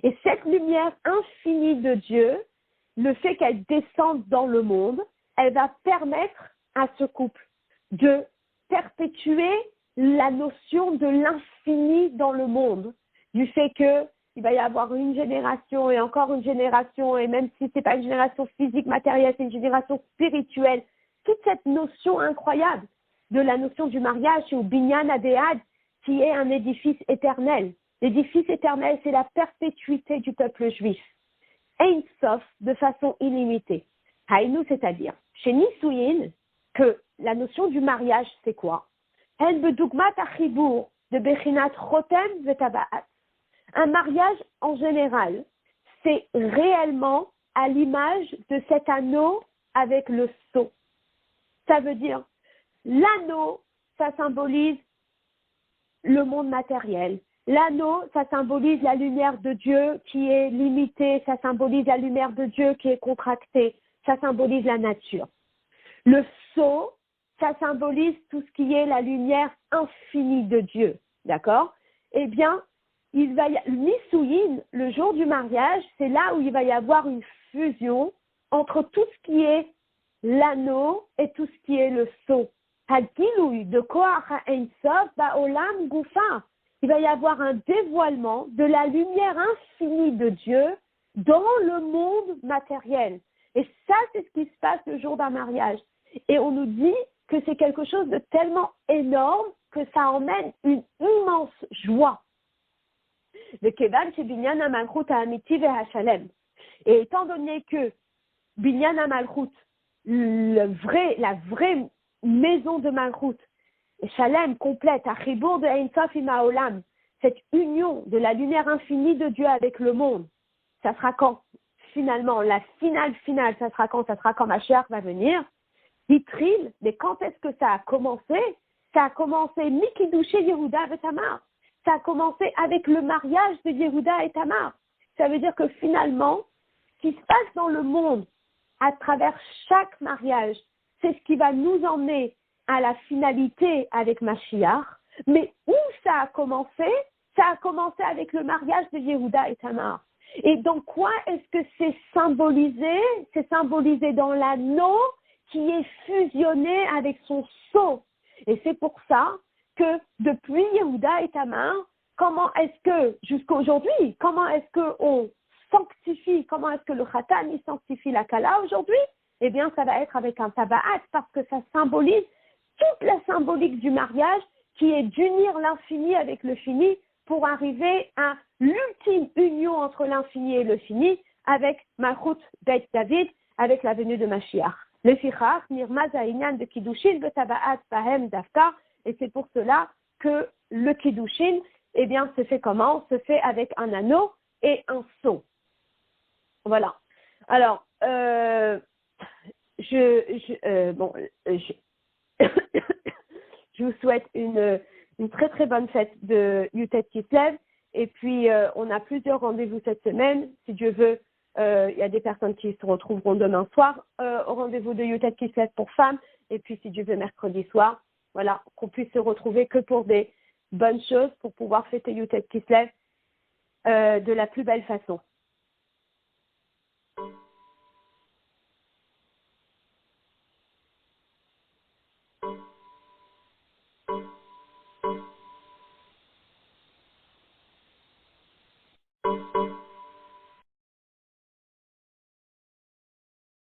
Et cette lumière infinie de Dieu, le fait qu'elle descende dans le monde, elle va permettre à ce couple de perpétuer la notion de l'infini dans le monde, du fait qu'il va y avoir une génération et encore une génération, et même si ce n'est pas une génération physique, matérielle, c'est une génération spirituelle, toute cette notion incroyable de la notion du mariage au Binyan Adéad, qui est un édifice éternel. L'édifice éternel, c'est la perpétuité du peuple juif. Ein Sof, de façon illimitée. Haïnou, c'est-à-dire, chez Nisouyin, que la notion du mariage, c'est quoi? En bedugmat achibour de Bechinat Chotem vetabaat. Un mariage, en général, c'est réellement à l'image de cet anneau avec le sceau. Ça veut dire, l'anneau, ça symbolise le monde matériel. L'anneau, ça symbolise la lumière de Dieu qui est limitée, ça symbolise la lumière de Dieu qui est contractée, ça symbolise la nature. Le sceau, ça symbolise tout ce qui est la lumière infinie de Dieu, d'accord? Eh bien, Nisuyin, le jour du mariage, c'est là où il va y avoir une fusion entre tout ce qui est l'anneau et tout ce qui est le sceau. Hagilouï de Koach Ein Sof Ba'olam Gufa. Il va y avoir un dévoilement de la lumière infinie de Dieu dans le monde matériel. Et ça, c'est ce qui se passe le jour d'un mariage. Et on nous dit que c'est quelque chose de tellement énorme que ça emmène une immense joie. Et étant donné que Binyan HaMalchut, la vraie maison de Malchut, Shalem complète, Achibour de Ein Sof im Haolam, cette union de la lumière infinie de Dieu avec le monde, ça sera quand? Finalement, la finale, ça sera quand? Ça sera quand Mashiach va venir. Yitril, mais quand est-ce que ça a commencé? Ça a commencé Mikidouché Yehuda et Tamar. Ça a commencé avec le mariage de Yehuda et Tamar. Ça veut dire que finalement, ce qui se passe dans le monde à travers chaque mariage, c'est ce qui va nous emmener à la finalité avec Mashiach. Mais où ça a commencé? Ça a commencé avec le mariage de Yehuda et Tamar. Et dans quoi est-ce que c'est symbolisé? C'est symbolisé dans l'anneau qui est fusionné avec son sceau. Et c'est pour ça que depuis Yehuda et Tamar, comment est-ce que, jusqu'à aujourd'hui, comment est-ce qu'on sanctifie, comment est-ce que le Khatan il sanctifie la Kala aujourd'hui? Eh bien, ça va être avec un tabaat parce que ça symbolise toute la symbolique du mariage qui est d'unir l'infini avec le fini pour arriver à l'ultime union entre l'infini et le fini avec Malchut Beit David, avec la venue de Mashiach. Le Fichach, Nirmaz Ha'inyan de Kiddushin, le tabaat Bahem Dafka, et c'est pour cela que le Kiddushin, eh bien, se fait comment? Se fait avec un anneau et un sceau. Voilà. Alors, je vous souhaite une très très bonne fête de Yutet Kislev. Et puis, on a plusieurs rendez-vous cette semaine. Si Dieu veut, il y a des personnes qui se retrouveront demain soir au rendez-vous de Yutet Kislev pour femmes. Et puis, si Dieu veut, mercredi soir. Voilà, qu'on puisse se retrouver que pour des bonnes choses, pour pouvoir fêter Yutet Kislev de la plus belle façon.